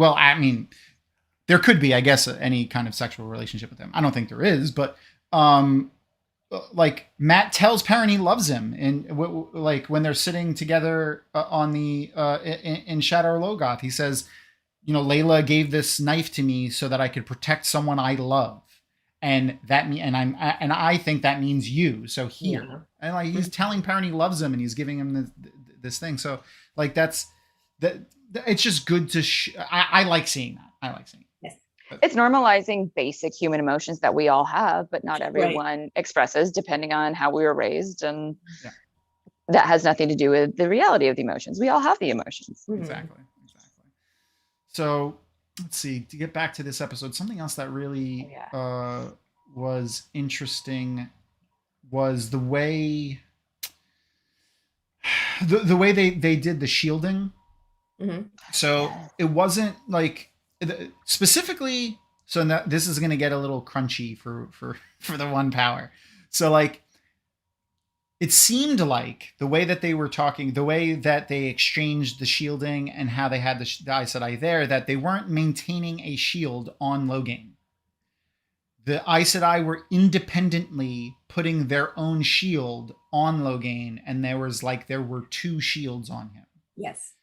could be, I guess, any kind of sexual relationship with them. I don't think there is, but like Matt tells Perrin he loves him, and like when they're sitting together on the in Shadow Logoth, he says, Layla gave this knife to me so that I could protect someone I love, and I think that means you. So here, Yeah. and like he's telling Perrin he loves him, and he's giving him this thing. So like that. It's just good to. I like seeing that. I like seeing it. Yes. It's normalizing basic human emotions that we all have, but not everyone expresses, depending on how we were raised, and that has nothing to do with the reality of the emotions. We all have the emotions. Exactly. So let's see. To get back to this episode, something else that really was interesting was the way the way they did the shielding. So it wasn't like specifically. So this is going to get a little crunchy for the one power. So like, it seemed like the way that they were talking, the way that they exchanged the shielding and how they had the Aes Sedai there, that they weren't maintaining a shield on Logan. The Aes Sedai were independently putting their own shield on Logan, and there were 2 shields on him. Yes.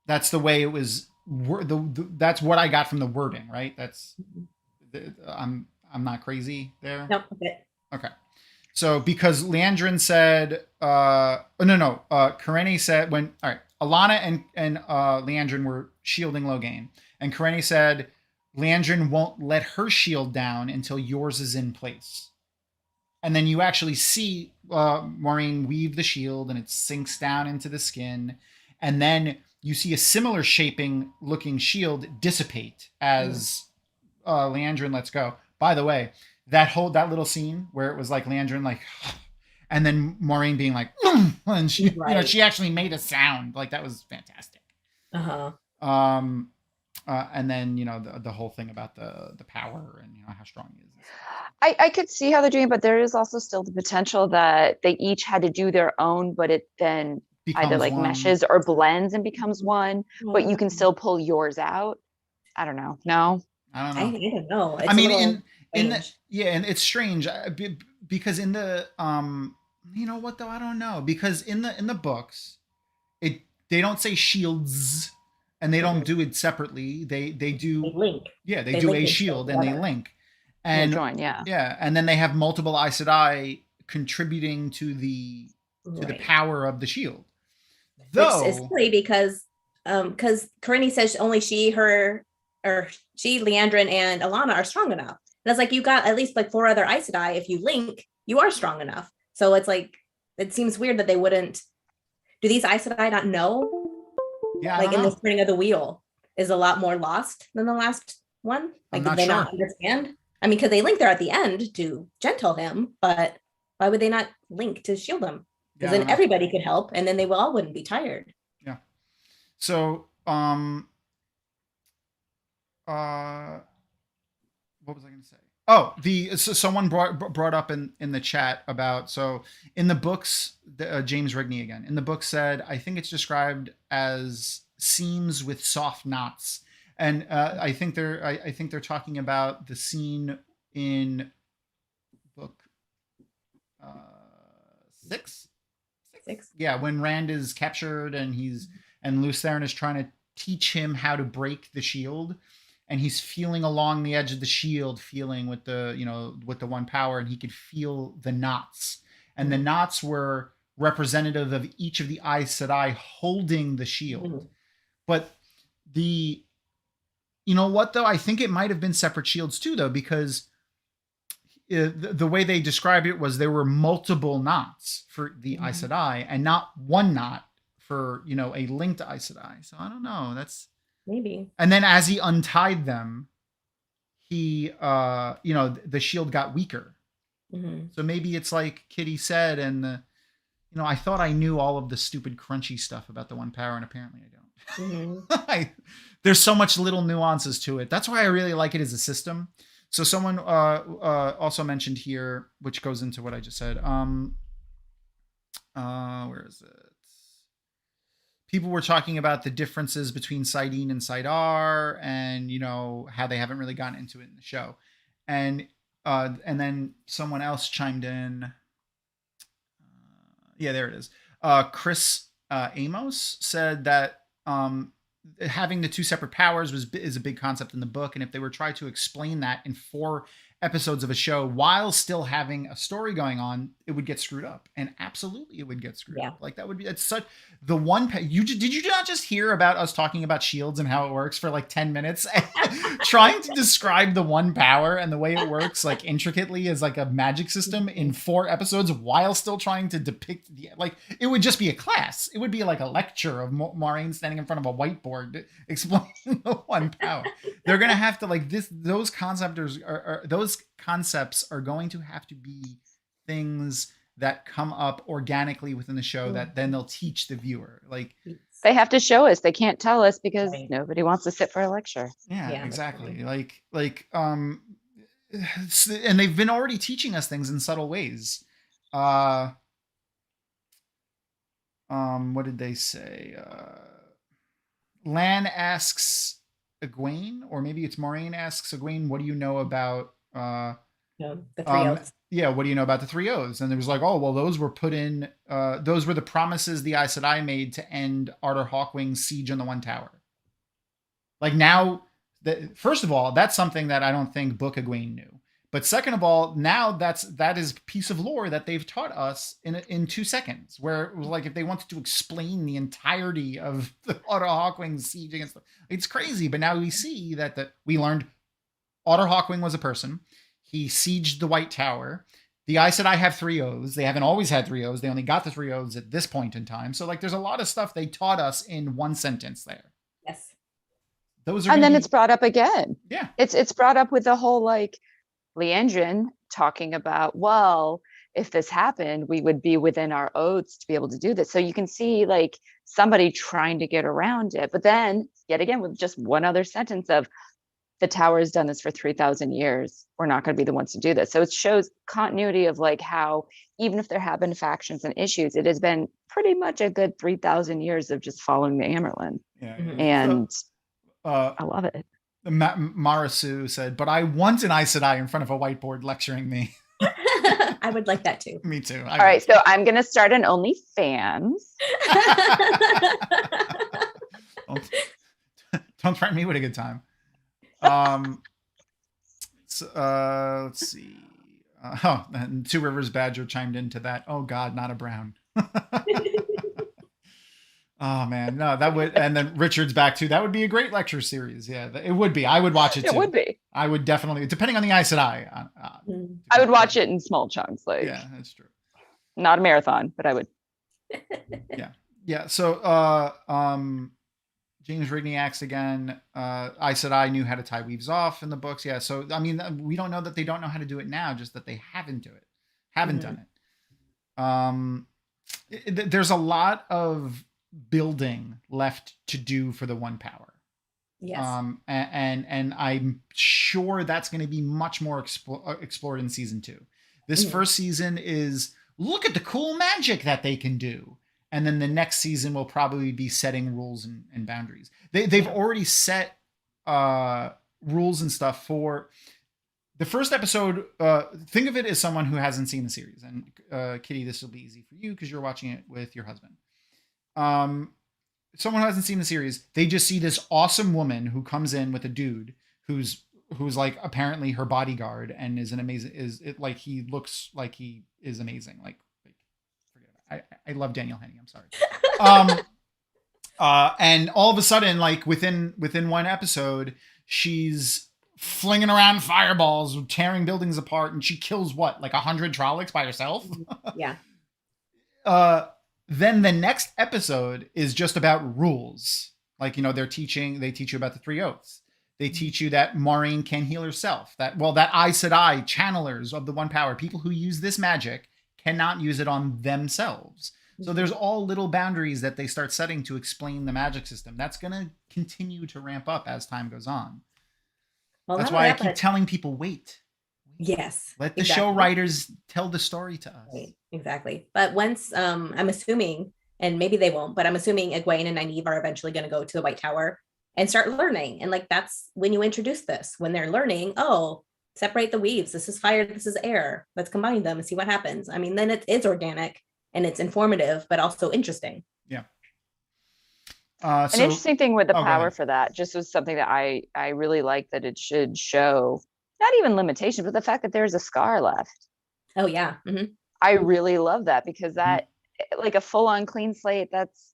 That's the way it was. That's what I got from the wording, right? That's I'm not crazy there. No. Okay. So because Leandrin said, Karene said all right, Alana and Leandrin were shielding Logan, and Karene said Leandrin won't let her shield down until yours is in place. And then you actually see Maureen weave the shield, and it sinks down into the skin, and then you see a similar shaping looking shield dissipate as Leandrin lets go. By the way, that little scene where it was like Leandrin like, and then Maureen being like, and she, she actually made a sound, like that was fantastic. And then the whole thing about the power and how strong he is. I could see how they're doing, but there is also still the potential that they each had to do their own, but it then either like meshes or blends and becomes one, but you can still pull yours out. I don't know. No, I don't know. It's and it's strange because in the you know what though, I don't know, because in the books they don't say shields, and they don't do it separately. They do link. Yeah, they do a shield and they link. And join, and then they have multiple Aes Sedai contributing to the power of the shield. Though it's silly because Karene says only she, Leandrin, and Alana are strong enough. And it's like you got at least like 4 other Aes Sedai. If you link, you are strong enough. So it's like it seems weird that they wouldn't. Do these Aes Sedai not know? Yeah, like in the spinning of the wheel is a lot more lost than the last one. Like, did they not understand? I mean, because they link there at the end to gentle him, but why would they not link to shield him? Because then everybody could help, and then they all wouldn't be tired. Yeah. So, what was I going to say? Oh, someone brought up in the chat about, so in the books, James Rigney again, in the book said, I think it's described as seams with soft knots. And I think they're talking about the scene in book 6. Yeah, when Rand is captured and Lews Therin is trying to teach him how to break the shield, and he's feeling along the edge of the shield, feeling with the one power, and he could feel the knots, and the knots were representative of each of the Aes Sedai holding the shield. But you know what though? I think it might have been separate shields too, though, because the way they described it was there were multiple knots for the Aes Sedai and not one knot for a linked Aes Sedai. So I don't know. That's maybe. And then as he untied them, he the shield got weaker. So maybe it's like Kitty said, and I thought I knew all of the stupid crunchy stuff about the one power, and apparently I don't. There's so much little nuances to it. That's why I really like it as a system. So someone also mentioned here, which goes into what I just said. Where is it? People were talking about the differences between Saidin and Saidar, and how they haven't really gotten into it in the show. And And then someone else chimed in. Yeah, there it is. Chris Amos said that having the two separate powers is a big concept in the book, and if they were trying to explain that in 4 episodes of a show while still having a story going on, it would get screwed up. And absolutely, it would get screwed up. Like that would be it's such the one. Did you not just hear about us talking about shields and how it works for like 10 minutes, trying to describe the one power and the way it works like intricately as like a magic system in 4 episodes while still trying to depict the like it would just be a class. It would be like a lecture of Maureen standing in front of a whiteboard explaining the one power. They're gonna have to like this. Those concepts are going to have to be things that come up organically within the show that then they'll teach the viewer. Like they have to show us. They can't tell us because nobody wants to sit for a lecture. Yeah, exactly. And they've been already teaching us things in subtle ways. What did they say? Lan asks Egwene, or maybe it's Maureen asks Egwene, what do you know about the 3 O's? Yeah, what do you know about the 3 O's? And it was like, oh, well, those were put in, those were the promises the Aes Sedai made to end Arthur Hawkwing's siege on the One Tower. Like now, first of all, that's something that I don't think Book Egwene knew. But second of all, now that is a piece of lore that they've taught us in 2 seconds, where it was like if they wanted to explain the entirety of the Arthur Hawkwing siege against them, it's crazy. But now we see that we learned Arthur Hawkwing was a person. He sieged the White Tower. The Aes Sedai have 3 O's. They haven't always had 3 O's. They only got the 3 O's at this point in time. So like there's a lot of stuff they taught us in 1 sentence there. Yes. Those are and then it's brought up again. Yeah. It's brought up with the whole like Leandrin talking about, well, if this happened, we would be within our oaths to be able to do this. So you can see like somebody trying to get around it. But then yet again, with just one other sentence of the tower has done this for 3,000 years. We're not going to be the ones to do this. So it shows continuity of like how, even if there have been factions and issues, it has been pretty much a good 3,000 years of just following the Amyrlin. Yeah. And I love it. Marasu said, but I want an Aes Sedai in front of a whiteboard lecturing me. I would like that too. Me too. All right. So I'm going to start an OnlyFans. Don't threaten me with a good time. Let's see. And Two Rivers Badger chimed into that. Oh God, not a brown. Oh man, no, that would. And then Richard's back too. That would be a great lecture series. Yeah, it would be. I would watch it too. It would be. I would definitely, depending on the Aes Sedai. I would watch it in small chunks. Like, yeah, that's true. Not a marathon, but I would. Yeah. So, James Rigney asks again. Aes Sedai knew how to tie weaves off in the books. Yeah. So, I mean, we don't know that they don't know how to do it now, just that they haven't done it. There's a lot of building left to do for the One Power. Yes. And I'm sure that's going to be much more explored in season 2. This first season is look at the cool magic that they can do. And then the next season will probably be setting rules and boundaries. They've already set rules and stuff for the first episode. Think of it as someone who hasn't seen the series. And Kitty, this will be easy for you because you're watching it with your husband. Someone who hasn't seen the series, they just see this awesome woman who comes in with a dude who's like apparently her bodyguard and is an amazing he looks like he is amazing. Like forget it. I love Daniel Henney. I'm sorry. And all of a sudden, like within 1 episode, she's flinging around fireballs, tearing buildings apart, and she kills what, like 100 Trollocs by herself? Yeah. Then the next episode is just about rules. Like, they teach you about the 3 oaths. They teach you that Maureen can heal herself. That Aes Sedai, channelers of the One Power, people who use this magic cannot use it on themselves. So there's all little boundaries that they start setting to explain the magic system. That's going to continue to ramp up as time goes on. Well, that's why I keep telling people, wait. Yes. Let the show writers tell the story to us. Right, exactly. But once I'm assuming, and maybe they won't, but I'm assuming Egwene and Nynaeve are eventually going to go to the White Tower and start learning. And like, that's when you introduce this, when they're learning, oh, separate the weaves. This is fire, this is air. Let's combine them and see what happens. I mean, then it is organic and it's informative, but also interesting. Yeah. An interesting thing with the go power ahead. for that just was something that I really like, that it should show not even limitation, but the fact that there's a scar left. Oh yeah. I really love that, because that like a full-on clean slate, that's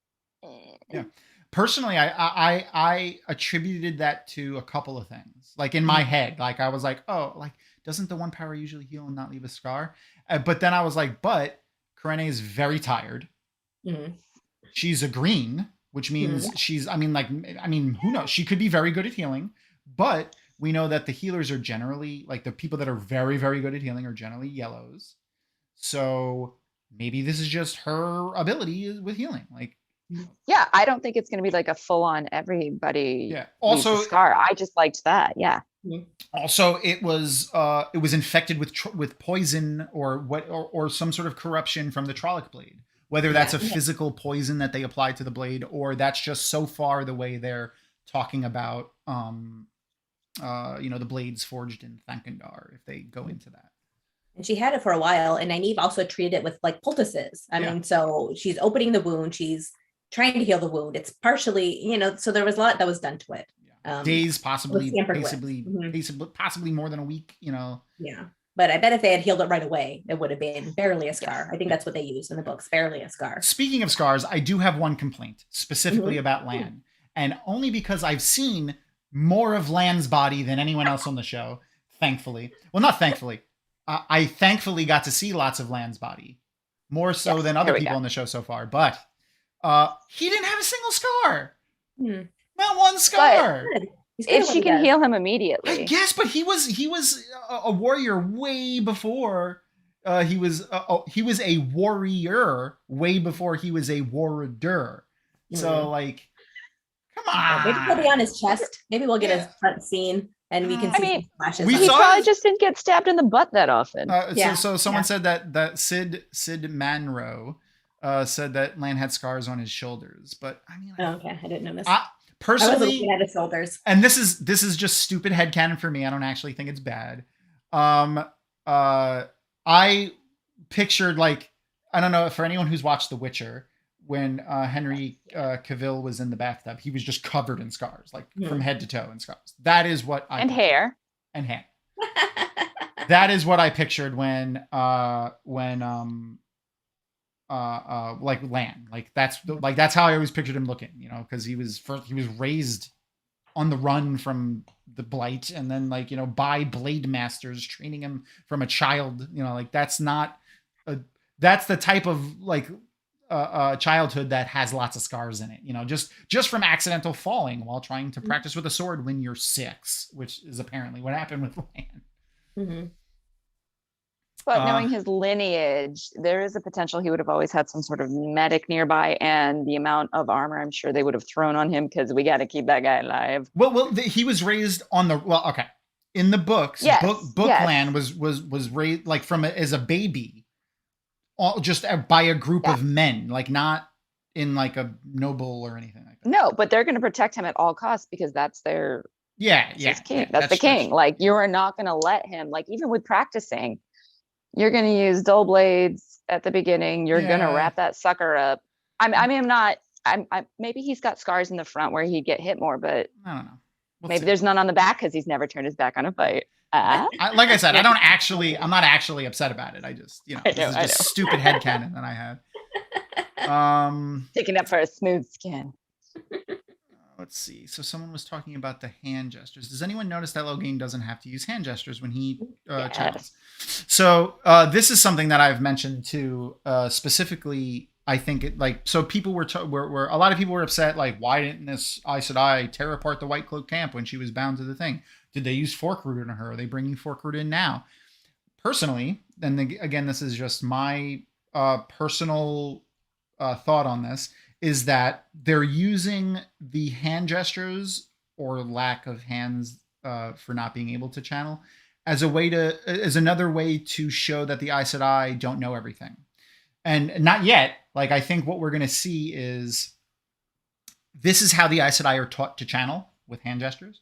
Yeah. Personally, I attributed that to a couple of things. Like in my head, like I was like, oh, like doesn't the one power usually heal and not leave a scar? But then I was like, but Karene is very tired. She's a green, which means she's, I mean, who knows? She could be very good at healing, but we know that the healers are generally, like the people that are very, very good at healing are generally yellows. So maybe this is just her ability with healing. Like, yeah, I don't think it's going to be like a full-on everybody. Yeah. Also, scar. I just liked that. Yeah. Also, it was infected with poison or some sort of corruption from the Trolloc blade. Whether that's a physical poison that they applied to the blade, or that's just so far the way they're talking about, the blades forged in Thankendar, if they go into that. And she had it for a while, and Nynaeve also treated it with like poultices. I mean, so she's opening the wound, she's trying to heal the wound. It's partially, so there was a lot that was done to it. Days, possibly more than a week, Yeah. But I bet if they had healed it right away, it would have been barely a scar. I think that's what they use in the books, barely a scar. Speaking of scars, I do have one complaint specifically about Lan, and only because I've seen more of Lan's body than anyone else on the show, thankfully. Well, not thankfully. I thankfully got to see lots of Lan's body, more so than other people on the show so far, but he didn't have a single scar. Not one scar. If she can heal him immediately. I guess, but he was a warrior way before he was a warrior way before he was a warrior. So like, come on. Maybe he'll be on his chest. Maybe we'll get a front scene and we can see some flashes. He probably just didn't get stabbed in the butt that often. So someone said that Sid Manro said that Lan had scars on his shoulders, but I mean, okay, I didn't know this. Personally, I was looking at his shoulders. And this is just stupid headcanon for me. I don't actually think it's bad. I pictured, like, I don't know, for anyone who's watched The Witcher, when Henry Cavill was in the bathtub, he was just covered in scars, like from head to toe in scars. That is what I pictured. Hair. And hair. That is what I pictured when like Lan, like that's how I always pictured him looking, because he was raised on the run from the Blight, and then by blade masters training him from a child, like that's the type of childhood that has lots of scars in it, just from accidental falling while trying to practice with a sword when you're 6, which is apparently what happened with Lan. But knowing his lineage, there is a potential he would have always had some sort of medic nearby, and the amount of armor I'm sure they would have thrown on him, because we got to keep that guy alive. Well, he was raised on the okay. In the books, Lan was raised like as a baby, just by a group of men, like not in like a noble or anything like that. No, but they're going to protect him at all costs, because that's their king. That's the king. True. Like, you are not going to let him, like, even with practicing. You're going to use dull blades at the beginning. You're going to wrap that sucker up. Maybe he's got scars in the front where he'd get hit more, but I don't know. Maybe there's none on the back because he's never turned his back on a fight. Like I said, I'm not actually upset about it. I just, this is just stupid headcanon that I had. Taking up for a smooth skin. Let's see. So someone was talking about the hand gestures. Does anyone notice that Logan doesn't have to use hand gestures when he channels? So this is something that I've mentioned too. Specifically, I think so people were a lot of people were upset. Like, why didn't this Aes Sedai tear apart the White Cloak camp when she was bound to the thing? Did they use Forkroot on her? Are they bringing Forkroot in now? Personally, and again, this is just my personal thought on this, is that they're using the hand gestures or lack of hands for not being able to channel as another way to show that the Aes Sedai don't know everything. And not yet. Like, I think what we're going to see is this is how the Aes Sedai are taught to channel, with hand gestures.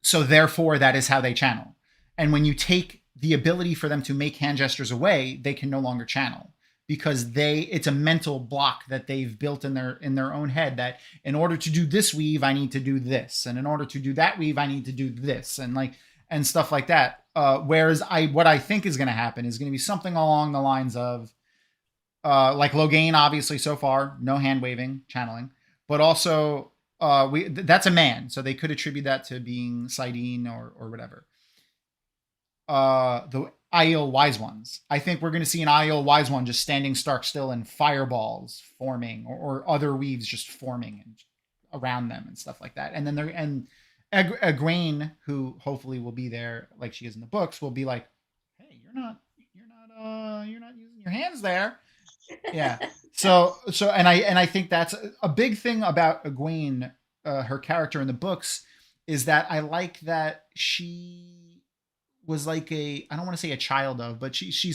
So therefore, that is how they channel. And when you take the ability for them to make hand gestures away, they can no longer channel, because it's a mental block that they've built in their own head, that in order to do this weave, I need to do this. And in order to do that weave, I need to do this. And stuff like that. Whereas what I think is going to happen is going to be something along the lines of, like Logan, obviously so far, no hand waving, channeling, but also that's a man. So they could attribute that to being Sidene or whatever. The Aiel Wise Ones. I think we're going to see an Aiel Wise One just standing stark still and fireballs forming, or other weaves just forming and around them and stuff like that. And then Egwene, who hopefully will be there like she is in the books, will be like, "Hey, you're not using your hands there." Yeah. So I think that's a big thing about Egwene, her character in the books, is that I like that she was like I don't want to say a child of, but she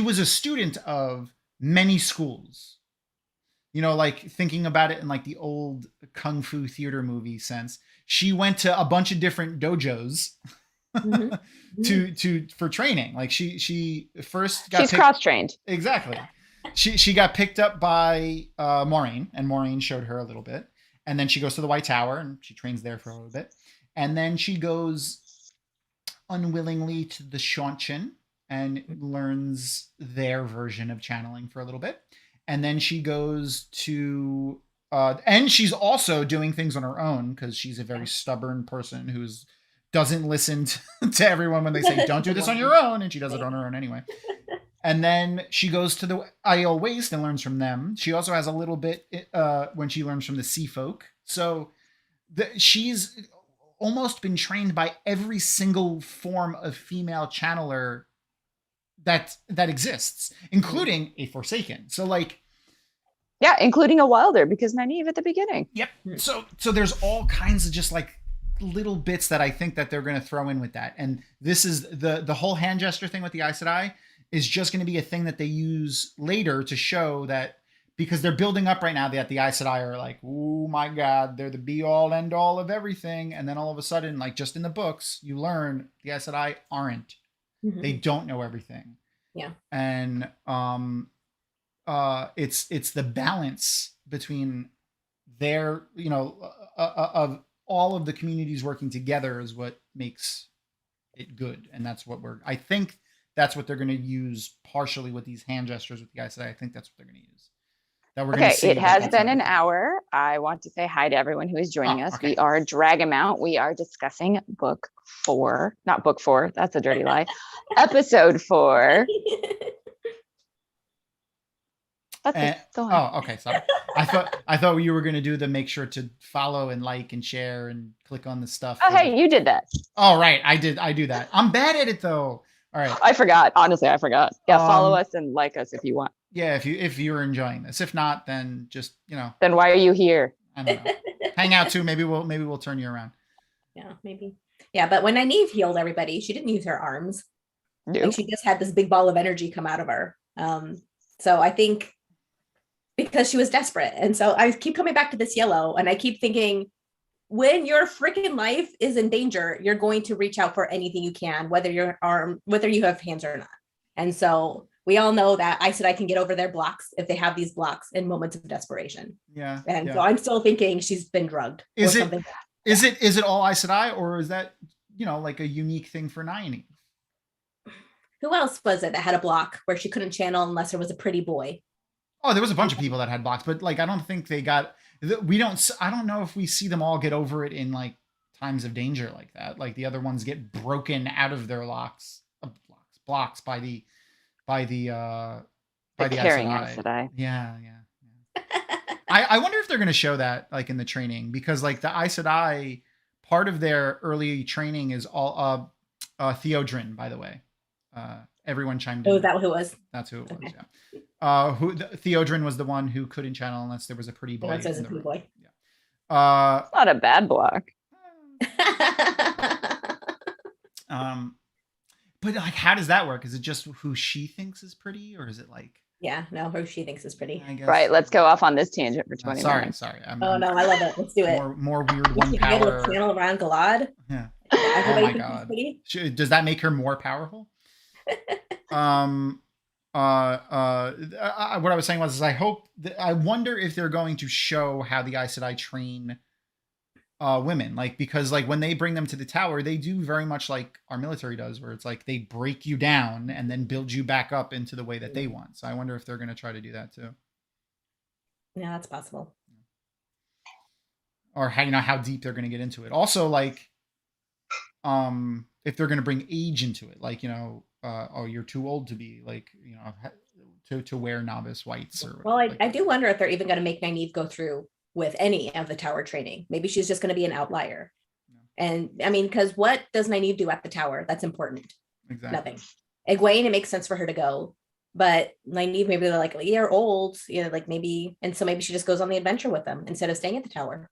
was a student of many schools. You know, like thinking about it in like the old kung fu theater movie sense, she went to a bunch of different dojos for training. Like she first got she's cross-trained. Exactly. She got picked up by Maureen, and Maureen showed her a little bit, and then she goes to the White Tower and she trains there for a little bit, and then she goes unwillingly to the Shuanchin and learns their version of channeling for a little bit. And then she goes to, and she's also doing things on her own, because she's a very stubborn person who doesn't listen to everyone when they say, don't do this on your own. And she does it on her own anyway. And then she goes to the Aiel Waste and learns from them. She also has a little bit when she learns from the Sea Folk. So she's almost been trained by every single form of female channeler that exists, including a Forsaken. So like, yeah, including a Wilder, because Nynaeve at the beginning. Yep. So there's all kinds of just like little bits that I think that they're going to throw in with that. And this is the whole hand gesture thing with the Aes Sedai is just going to be a thing that they use later to show that, because they're building up right now that the Aes Sedai are like, oh my God, they're the be all end all of everything. And then all of a sudden, like just in the books, you learn the Aes Sedai aren't. Mm-hmm. They don't know everything. Yeah. And it's the balance between their, of all of the communities working together is what makes it good. And that's what I think that's what they're going to use partially with these hand gestures with the Aes Sedai. I think that's what they're going to use. Okay, it has been an hour. I want to say hi to everyone who is joining us. Okay. We are Dragonmount. We are discussing book 4, not book 4. That's a dirty lie. Episode 4. That's it. Go on. Oh, okay. Sorry. I thought you were going to do the make sure to follow and like and share and click on the stuff. Oh, hey, you did that. Oh, right. I do that. I'm bad at it though. All right. I forgot. Honestly, I forgot. Yeah, follow us and like us if you want. Yeah, if you're enjoying this. If not, then just, Then why are you here? I don't know. Hang out too. Maybe we'll turn you around. Yeah, maybe. Yeah, but when Nynaeve healed everybody, she didn't use her arms. No. Like she just had this big ball of energy come out of her. So I think because she was desperate. And so I keep coming back to this yellow, and I keep thinking, when your freaking life is in danger, you're going to reach out for anything you can, whether you have hands or not. And so we all know that Aes Sedai can get over their blocks if they have these blocks in moments of desperation. Yeah. And so I'm still thinking she's been drugged. Is it all Aes Sedai, or is that, like a unique thing for Nynaeve? Who else was it that had a block where she couldn't channel unless there was a pretty boy? Oh, there was a bunch of people that had blocks, but like, I don't think they got, I don't know if we see them all get over it in like times of danger like that. Like the other ones get broken out of their blocks by the carrying Aes Sedai. Yeah. I wonder if they're going to show that like in the training, because like the Aes Sedai, part of their early training is all Theodrin, by the way. Everyone chimed in. Oh, is that who it was? That's who it was. Okay. Yeah. Theodrin was the one who couldn't channel unless there was a pretty boy. There's a pretty boy. Yeah. It's not a bad block. But like, how does that work? Is it just who she thinks is pretty, or is it like? Yeah, no, who she thinks is pretty. I guess. Right, let's go off on this tangent for 20 minutes. Sorry. No, I love it. Let's do it. More weird one Be power. able to channel around Galad. Yeah. Oh Everybody my thinks she's god. pretty. Does that make her more powerful? What I was saying was, is I wonder if they're going to show how the Aes Sedai train women, like, because like when they bring them to the tower, they do very much like our military does, where it's like they break you down and then build you back up into the way that they want. So I wonder if they're going to try to do that too, Yeah, that's possible. or how, you know, how deep they're going to get into it. Also, like, if they're going to bring age into it, like, you know, oh, you're too old to be, like, you know, to wear novice whites or Well, whatever. I do wonder if they're even going to make Nynaeve go through with any of the tower training. Maybe she's just going to be an outlier. Yeah. And I mean, because what does Nynaeve do at the tower? That's important. Exactly. Nothing. Egwene, it makes sense for her to go. But Nynaeve, maybe they're like, you're old, you know, like maybe, and so maybe she just goes on the adventure with them instead of staying at the tower.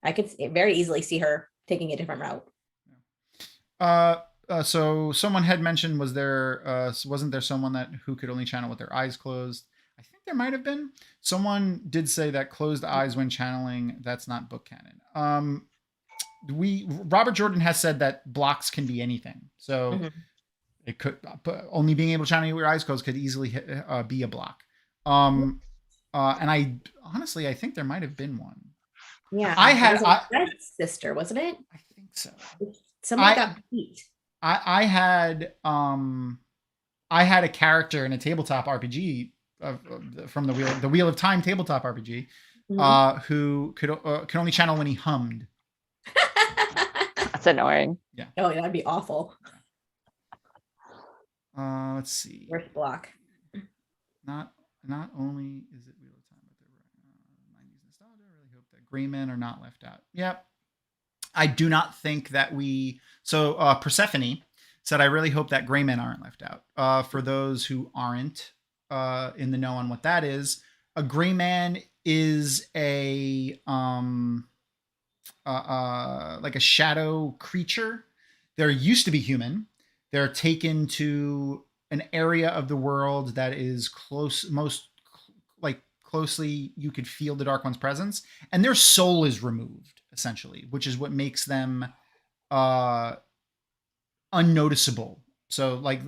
I could very easily see her taking a different route. So someone had mentioned, wasn't there someone who could only channel with their eyes closed? I think there might have been. Someone did say that closed eyes when channeling, that's not book canon. Robert Jordan has said that blocks can be anything. So it could, only being able to channel with your eyes closed could easily be a block. And I honestly, I think there might have been one. Yeah, I had Red sister, wasn't it? I think so. Someone got beat. I had a character in a tabletop RPG from the Wheel of Time tabletop RPG who could only channel when he hummed. That's annoying. Yeah. Oh, that'd be awful. Let's see. Worst block. Not only is it Wheel of Time, but there were 90s nostalgia. I really hope that gray men are not left out. Yep. I do not think that Persephone said, I really hope that gray men aren't left out. For those who aren't in the know on what that is, a gray man is a like a shadow creature. They're used to be human. They're taken to an area of the world that is closely you could feel the Dark One's presence, and their soul is removed, essentially, which is what makes them unnoticeable. So like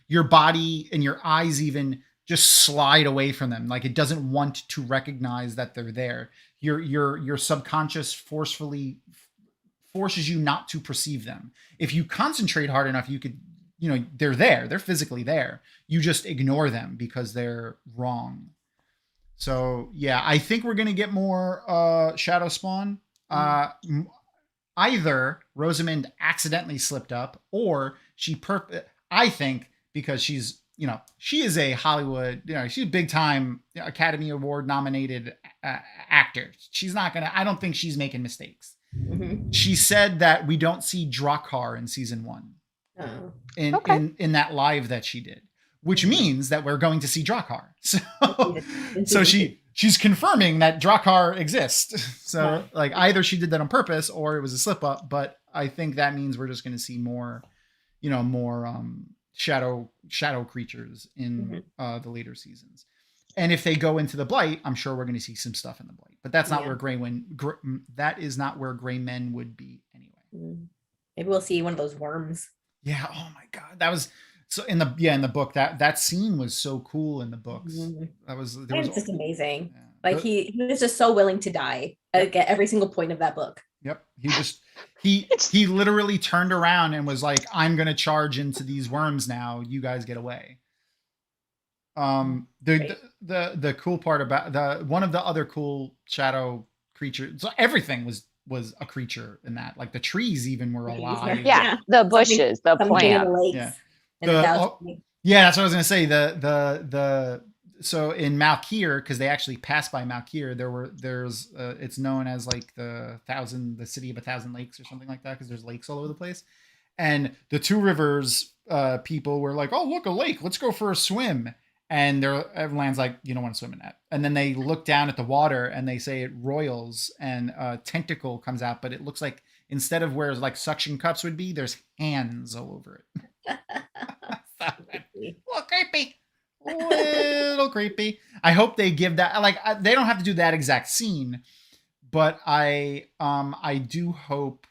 your body and your eyes even just slide away from them. Like, it doesn't want to recognize that they're there. Your subconscious forcefully forces you not to perceive them. If you concentrate hard enough, you could, you know, they're there. They're physically there. You just ignore them because they're wrong. So yeah, I think we're gonna get more Shadowspawn. Either Rosamund accidentally slipped up, or I think because she's, you know, she is a Hollywood, you know, she's a big time Academy Award nominated actor. She's not gonna. I don't think she's making mistakes. She said that we don't see Drakkar in season 1 in that live that she did, which means that we're going to see Drakkar. So she's confirming that Drakkar exists. So like, either she did that on purpose or it was a slip up, but I think that means we're just going to see more, you know, more shadow creatures in the later seasons. And if they go into the Blight, I'm sure we're going to see some stuff in the Blight. But that's not where that is not where gray men would be anyway. Maybe we'll see one of those worms. Yeah. Oh my God, that was so in the book. That scene was so cool in the books. It's just amazing. Yeah. Like he was just so willing to die at every single point of that book. Yep. He literally turned around and was like, "I'm going to charge into these worms now. You guys get away." The cool part about one of the other cool shadow creatures, so everything was a creature in that, like the trees even were alive. Yeah, the bushes, the plants. That's what I was gonna say. So in Malkir, because they actually passed by Malkir, there's it's known as like the city of 1,000 lakes or something like that, because there's lakes all over the place. And the Two Rivers people were like, "Oh, look, a lake, let's go for a swim." And everyone's like, "You don't want to swim in that." And then they look down at the water and they say it roils, and a tentacle comes out, but it looks like, instead of where like suction cups would be, there's hands all over it. Little creepy. I hope they give that, like, they don't have to do that exact scene, but I do hope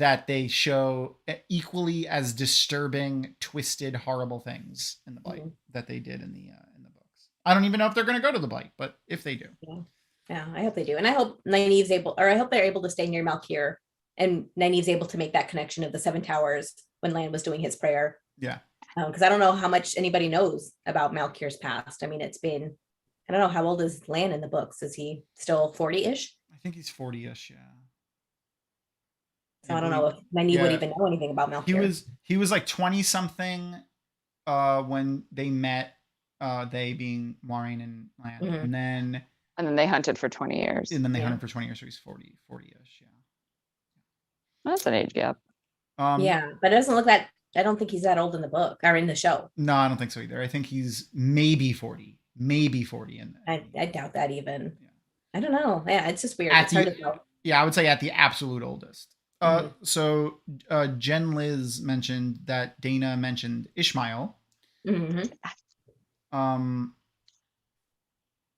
that they show equally as disturbing, twisted, horrible things in the bite that they did in the books. I don't even know if they're going to go to the bite, but if they do, yeah, I hope they do, and I hope I hope they're able to stay near Malkir, and Nynaeve's able to make that connection of the Seven Towers when Lan was doing his prayer. Yeah, because I don't know how much anybody knows about Malkir's past. I mean, it's been, I don't know, how old is Lan in the books? Is he still 40-ish? I think he's 40-ish. Yeah. So I don't know if Nynaeve would even know anything about Malkir. He was like 20 something when they met, they being Maureen and Lan, and then they hunted for 20 years. And then they hunted for 20 years, so he's 40-ish. Yeah. That's an age gap. Yeah, but it doesn't look that, I don't think he's that old in the book or in the show. No, I don't think so either. I think he's maybe 40. In I doubt that even. Yeah. I don't know. Yeah, it's just weird. It's hard to tell. Yeah, I would say at the absolute oldest. So Jen Liz mentioned that Dana mentioned Ishmael. And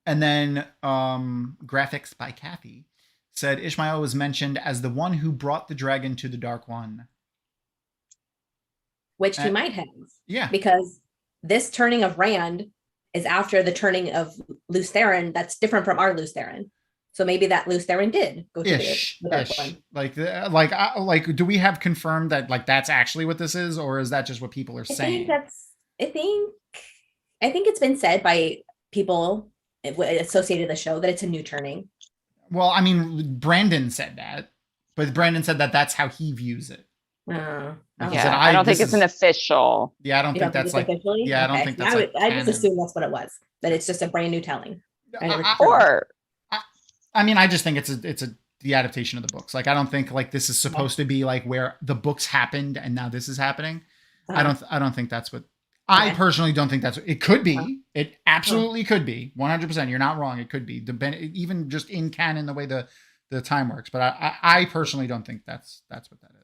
then Graphics by Kathy said Ishmael was mentioned as the one who brought the dragon to the Dark One. Which he might have. Yeah. Because this turning of Rand is after the turning of Lews Therin. That's different from our Lews Therin. So maybe that Lews Therin did go to the Dark One. Like, do we have confirmed that like that's actually what this is, or is that just what people are saying? I think it's been said by people associated with the show that it's a new turning. Well, I mean, Brandon said that, but Brandon said that that's how he views it. I don't think it's an official. Yeah, I don't think that's like. Officially? Yeah, I don't think that's. I just assume that's what it was. That it's just a brand new telling. I mean, I just think it's the adaptation of the books. Like, I don't think like this is supposed to be like where the books happened and now this is happening. I don't think that's what. I personally don't think that's. It could be. It absolutely could be. 100%. You're not wrong. It could be. Even just in canon, the way the time works. But I personally don't think that's what that is.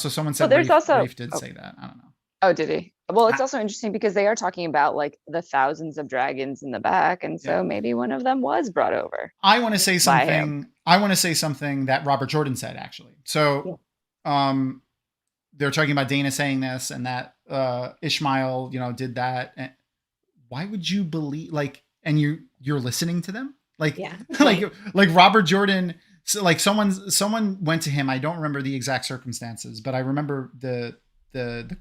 So someone said Rafe did say that. I don't know. Oh, did he? Well, it's also interesting because they are talking about like the thousands of dragons in the back, and so maybe one of them was brought over. I want to say something. I want to say something that Robert Jordan said actually. So, they're talking about Dana saying this and that Ishmael, did that. And why would you believe and you're listening to them? Like Robert Jordan. So like someone went to him. I don't remember the exact circumstances, but I remember the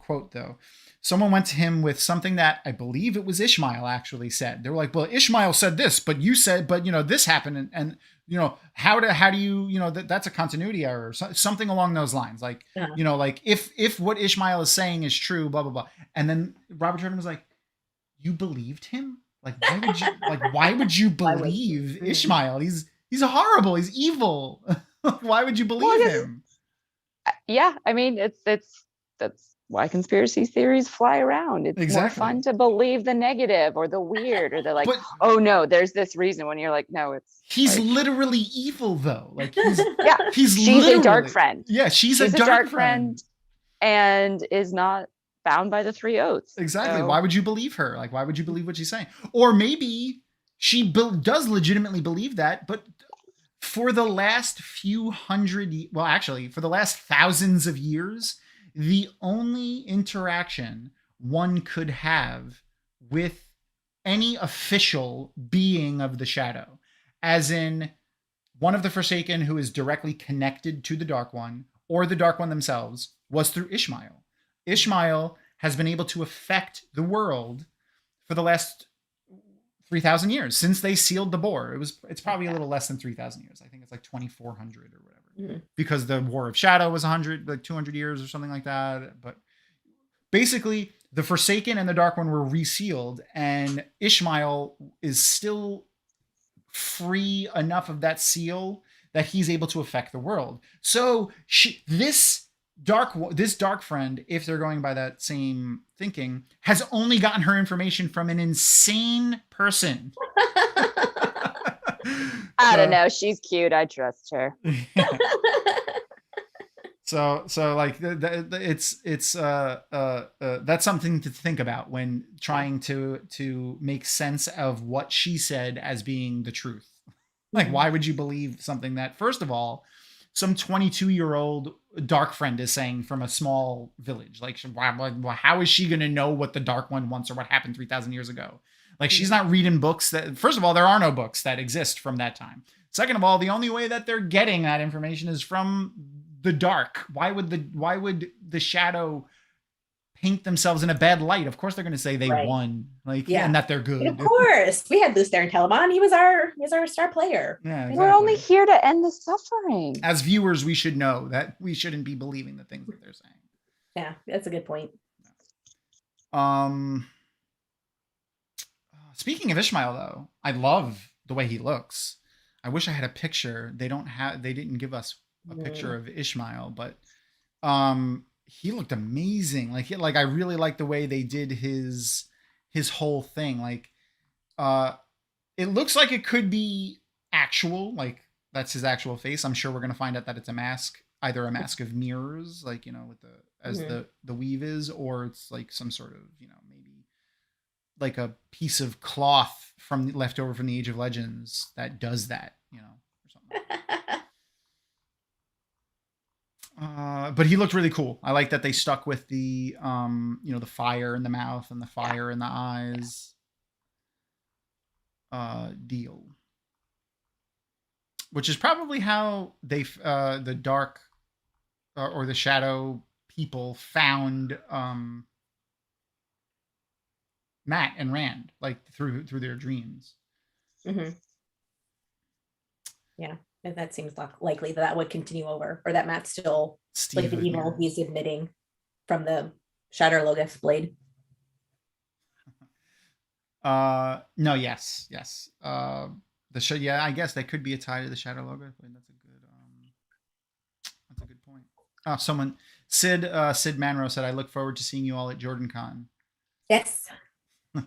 quote though. Someone went to him with something that I believe it was Ishmael actually said. They were like, well, Ishmael said this, but you said, but this happened. And how do you, that's a continuity error or something along those lines. Like, like if what Ishmael is saying is true, blah, blah, blah. And then Robert Jordan was like, you believed him? Like, why would you believe Ishmael? He's horrible. He's evil. Why would you believe him? Yeah. I mean, that's why conspiracy theories fly around. It's more fun to believe the negative or the weird or the oh no, there's this reason when you're like, no, he's literally evil though. Like she's a dark friend. Yeah, she's a dark friend and is not bound by the three oaths. Exactly. So. Why would you believe her? Like, why would you believe what she's saying? Or maybe she does legitimately believe that, but for the last for the last thousands of years, the only interaction one could have with any official being of the shadow, as in one of the Forsaken who is directly connected to the Dark One or the Dark One themselves, was through Ishmael. Ishmael has been able to affect the world for the last 3,000 years since they sealed the Bore. It's probably a little less than 3,000 years. I think it's like 2,400 or whatever, because the War of Shadow was 200 years or something like that. But basically, the Forsaken and the Dark One were resealed, and Ishmael is still free enough of that seal that he's able to affect the world. So this dark friend, if they're going by that same thinking, has only gotten her information from an insane person. I don't know. She's cute. I trust her. Yeah. So like it's that's something to think about when trying to make sense of what she said as being the truth. Like, why would you believe something that, first of all, some 22-year-old Darkfriend is saying from a small village. Like, how is she going to know what the Dark One wants or what happened 3,000 years ago? Like, she's not reading books that, first of all, there are no books that exist from that time. Second of all, the only way that they're getting that information is from the dark. Why would the shadow paint themselves in a bad light? Of course they're going to say they won, like, and that they're good. And of course, we had Luce there in Telamon. He was our star player. Yeah, exactly. We're only here to end the suffering. As viewers, we should know that we shouldn't be believing the things that they're saying. Yeah, that's a good point. Speaking of Ishmael, though, I love the way he looks. I wish I had a picture. They didn't give us a picture of Ishmael, but he looked amazing. Like I really like the way they did his whole thing. Like it looks like it could be actual, like that's his actual face. I'm sure we're gonna find out that it's a mask, either a mask of mirrors, like, you know, with the weave is, or it's like some sort of, you know, maybe like a piece of cloth left over from the Age of Legends that does that, you know, or something. But he looked really cool. I like that they stuck with the you know, the fire in the mouth and the fire in the eyes deal, which is probably how they the dark or the shadow people found Matt and Rand, like through their dreams. Mm-hmm. Yeah, and that seems likely that would continue over, or that Matt's still like the evil he's admitting from the Shatter Logos blade. No, yes. I guess that could be a tie to the Shadow Logos blade. That's a good point. Oh, Sid Manro said, "I look forward to seeing you all at JordanCon." Yes.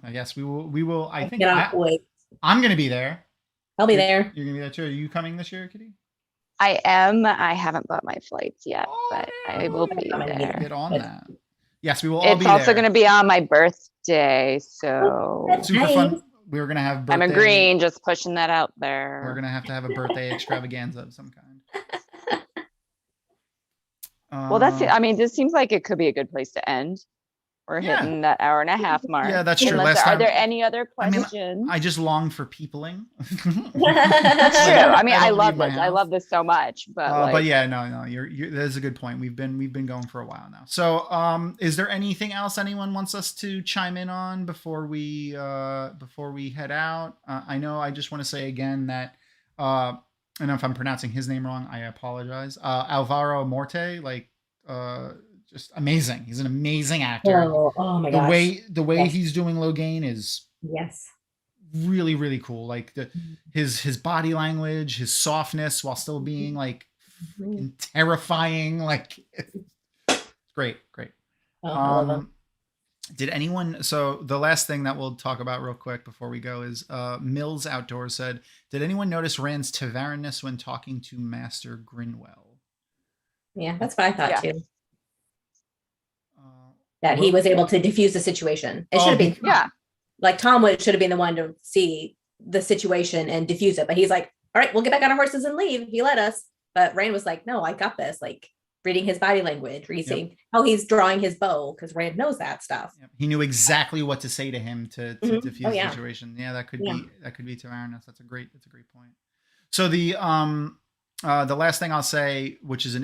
Yes, we will. I think I'm going to be there. I'll be there. You're going to be there too. Are you coming this year, Kitty? I am. I haven't bought my flights yet, but I will be there. Get on that. Yes, we will all be there. It's also going to be on my birthday, so super fun. We're going to have birthday. I'm agreeing, just pushing that out there. We're going to have a birthday extravaganza of some kind. Well, that's it. I mean, this seems like it could be a good place to end. We're hitting that hour and a half mark. Yeah, that's true. Are there any other questions? I just long for peopling. That's true. I mean, I love this. I love this so much. But yeah, no, that's a good point. We've been going for a while now. So, is there anything else anyone wants us to chime in on before we head out? I know. I just want to say again that I know if I'm pronouncing his name wrong, I apologize. Alvaro Morte, just amazing. He's an amazing actor. Oh my gosh. The way he's doing Logan is really, really cool. Like his body language, his softness while still being like terrifying. Like it's great. Did anyone, so the last thing that we'll talk about real quick before we go is Mills Outdoors said, did anyone notice Rand's Tavernness when talking to Master Grinwell? Yeah, that's what I thought too. That he was able to diffuse the situation. It should have been, like Tom should have been the one to see the situation and diffuse it. But he's like, all right, we'll get back on our horses and leave if you let us. But Rand was like, no, I got this. Like reading his body language, reading how he's drawing his bow, because Rand knows that stuff. Yep. He knew exactly what to say to him to diffuse the situation. Yeah, that could be Tavernness. That's a great point. So the last thing I'll say, which is a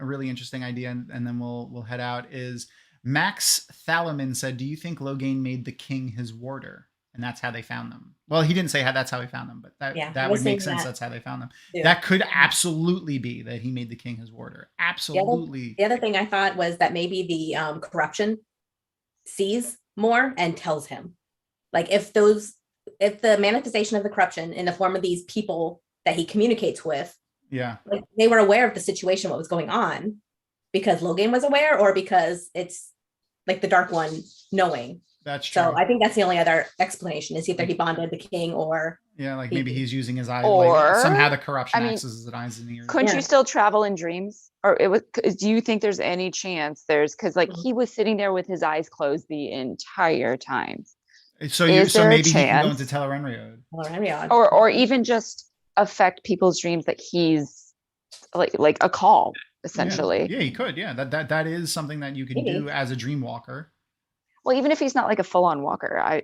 really interesting idea, and then we'll head out, is Max Thalamin said, do you think Logain made the king his warder? And that's how they found them. Well, he didn't say that's how he found them, but that would make sense. That's how they found them. Too. That could absolutely be that he made the king his warder. Absolutely. The other thing I thought was that maybe the corruption sees more and tells him. Like if the manifestation of the corruption in the form of these people that he communicates with, like they were aware of the situation, what was going on, because Logan was aware, or because it's like the Dark One knowing. That's true. So I think that's the only other explanation, is either he bonded the king, or maybe he's using his eyes, or somehow the corruption accesses his eyes and ears. Couldn't you still travel in dreams? Or do you think there's any chance because he was sitting there with his eyes closed the entire time? So maybe he can go into Tel'aran'rhiod. Or even just affect people's dreams that he's like a call essentially. Yeah, he could. Yeah, that is something that you can Maybe. do as a dream walker. Well, even if he's not like a full-on walker,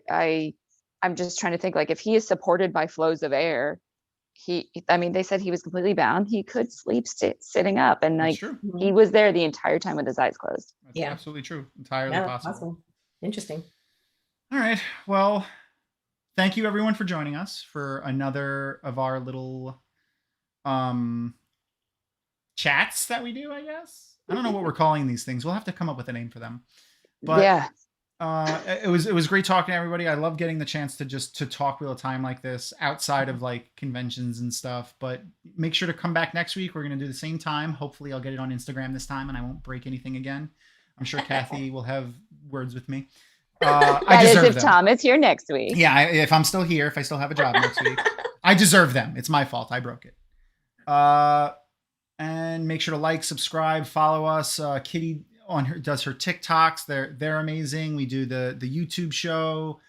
I'm just trying to think, like, if he is supported by flows of air, I mean, they said he was completely bound. He could sleep sitting up, and That's like true. he was there the entire time with his eyes closed. That's Yeah. absolutely true. Entirely Yeah, possible. possible. Interesting. All right. Well, thank you everyone for joining us for another of our little chats that we do, I guess. I don't know what we're calling these things. We'll have to come up with a name for them. But Yeah. it was great talking to everybody. I love getting the chance to talk real time like this outside of like conventions and stuff. But make sure to come back next week. We're gonna do the same time. Hopefully, I'll get it on Instagram this time, and I won't break anything again. I'm sure Kathy will have words with me. I That is deserve if them. Tom is here next week. Yeah, if I'm still here, if I still have a job next week, I deserve them. It's my fault. I broke it. And make sure to like, subscribe, follow us. Kitty does her TikToks. They're amazing. We do the YouTube show.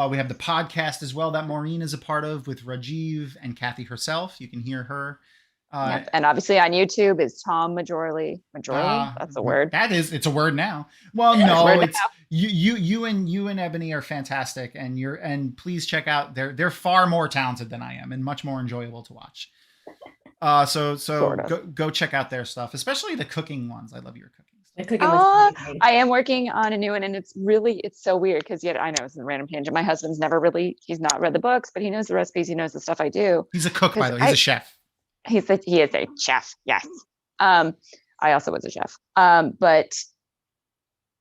We have the podcast as well that Maureen is a part of with Rajiv and Kathy herself. You can hear her. Yep. And obviously on YouTube is Tom Majorly. That's a word. It's a word now. Well, no, it's you and Ebony are fantastic, and please check out. They're far more talented than I am, and much more enjoyable to watch. So Sort of. go check out their stuff, especially the cooking ones. I love your cooking stuff. The cooking was amazing. I am working on a new one, and it's so weird because I know it's a random tangent. My husband's he's not read the books, but he knows the recipes. He knows the stuff I do. He's a cook, by the way. He's a chef. He is a chef. Yes. I also was a chef. But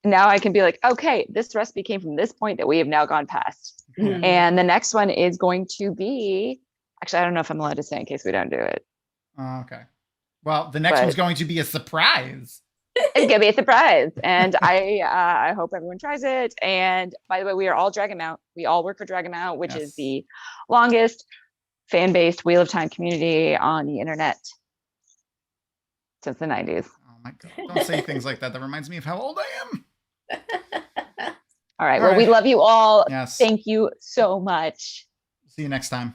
now I can be like, okay, this recipe came from this point that we have now gone past. Mhm. And the next one is going to be, actually, I don't know if I'm allowed to say in case we don't do it. Okay. Well, the next one's going to be a surprise. It's gonna be a surprise, and I hope everyone tries it. And by the way, we are all Dragonmount. We all work for Dragonmount, which is the longest fan-based Wheel of Time community on the internet since the 90s. Oh my god! Don't say things like that. That reminds me of how old I am. All right. Well, we love you all. Yes. Thank you so much. See you next time.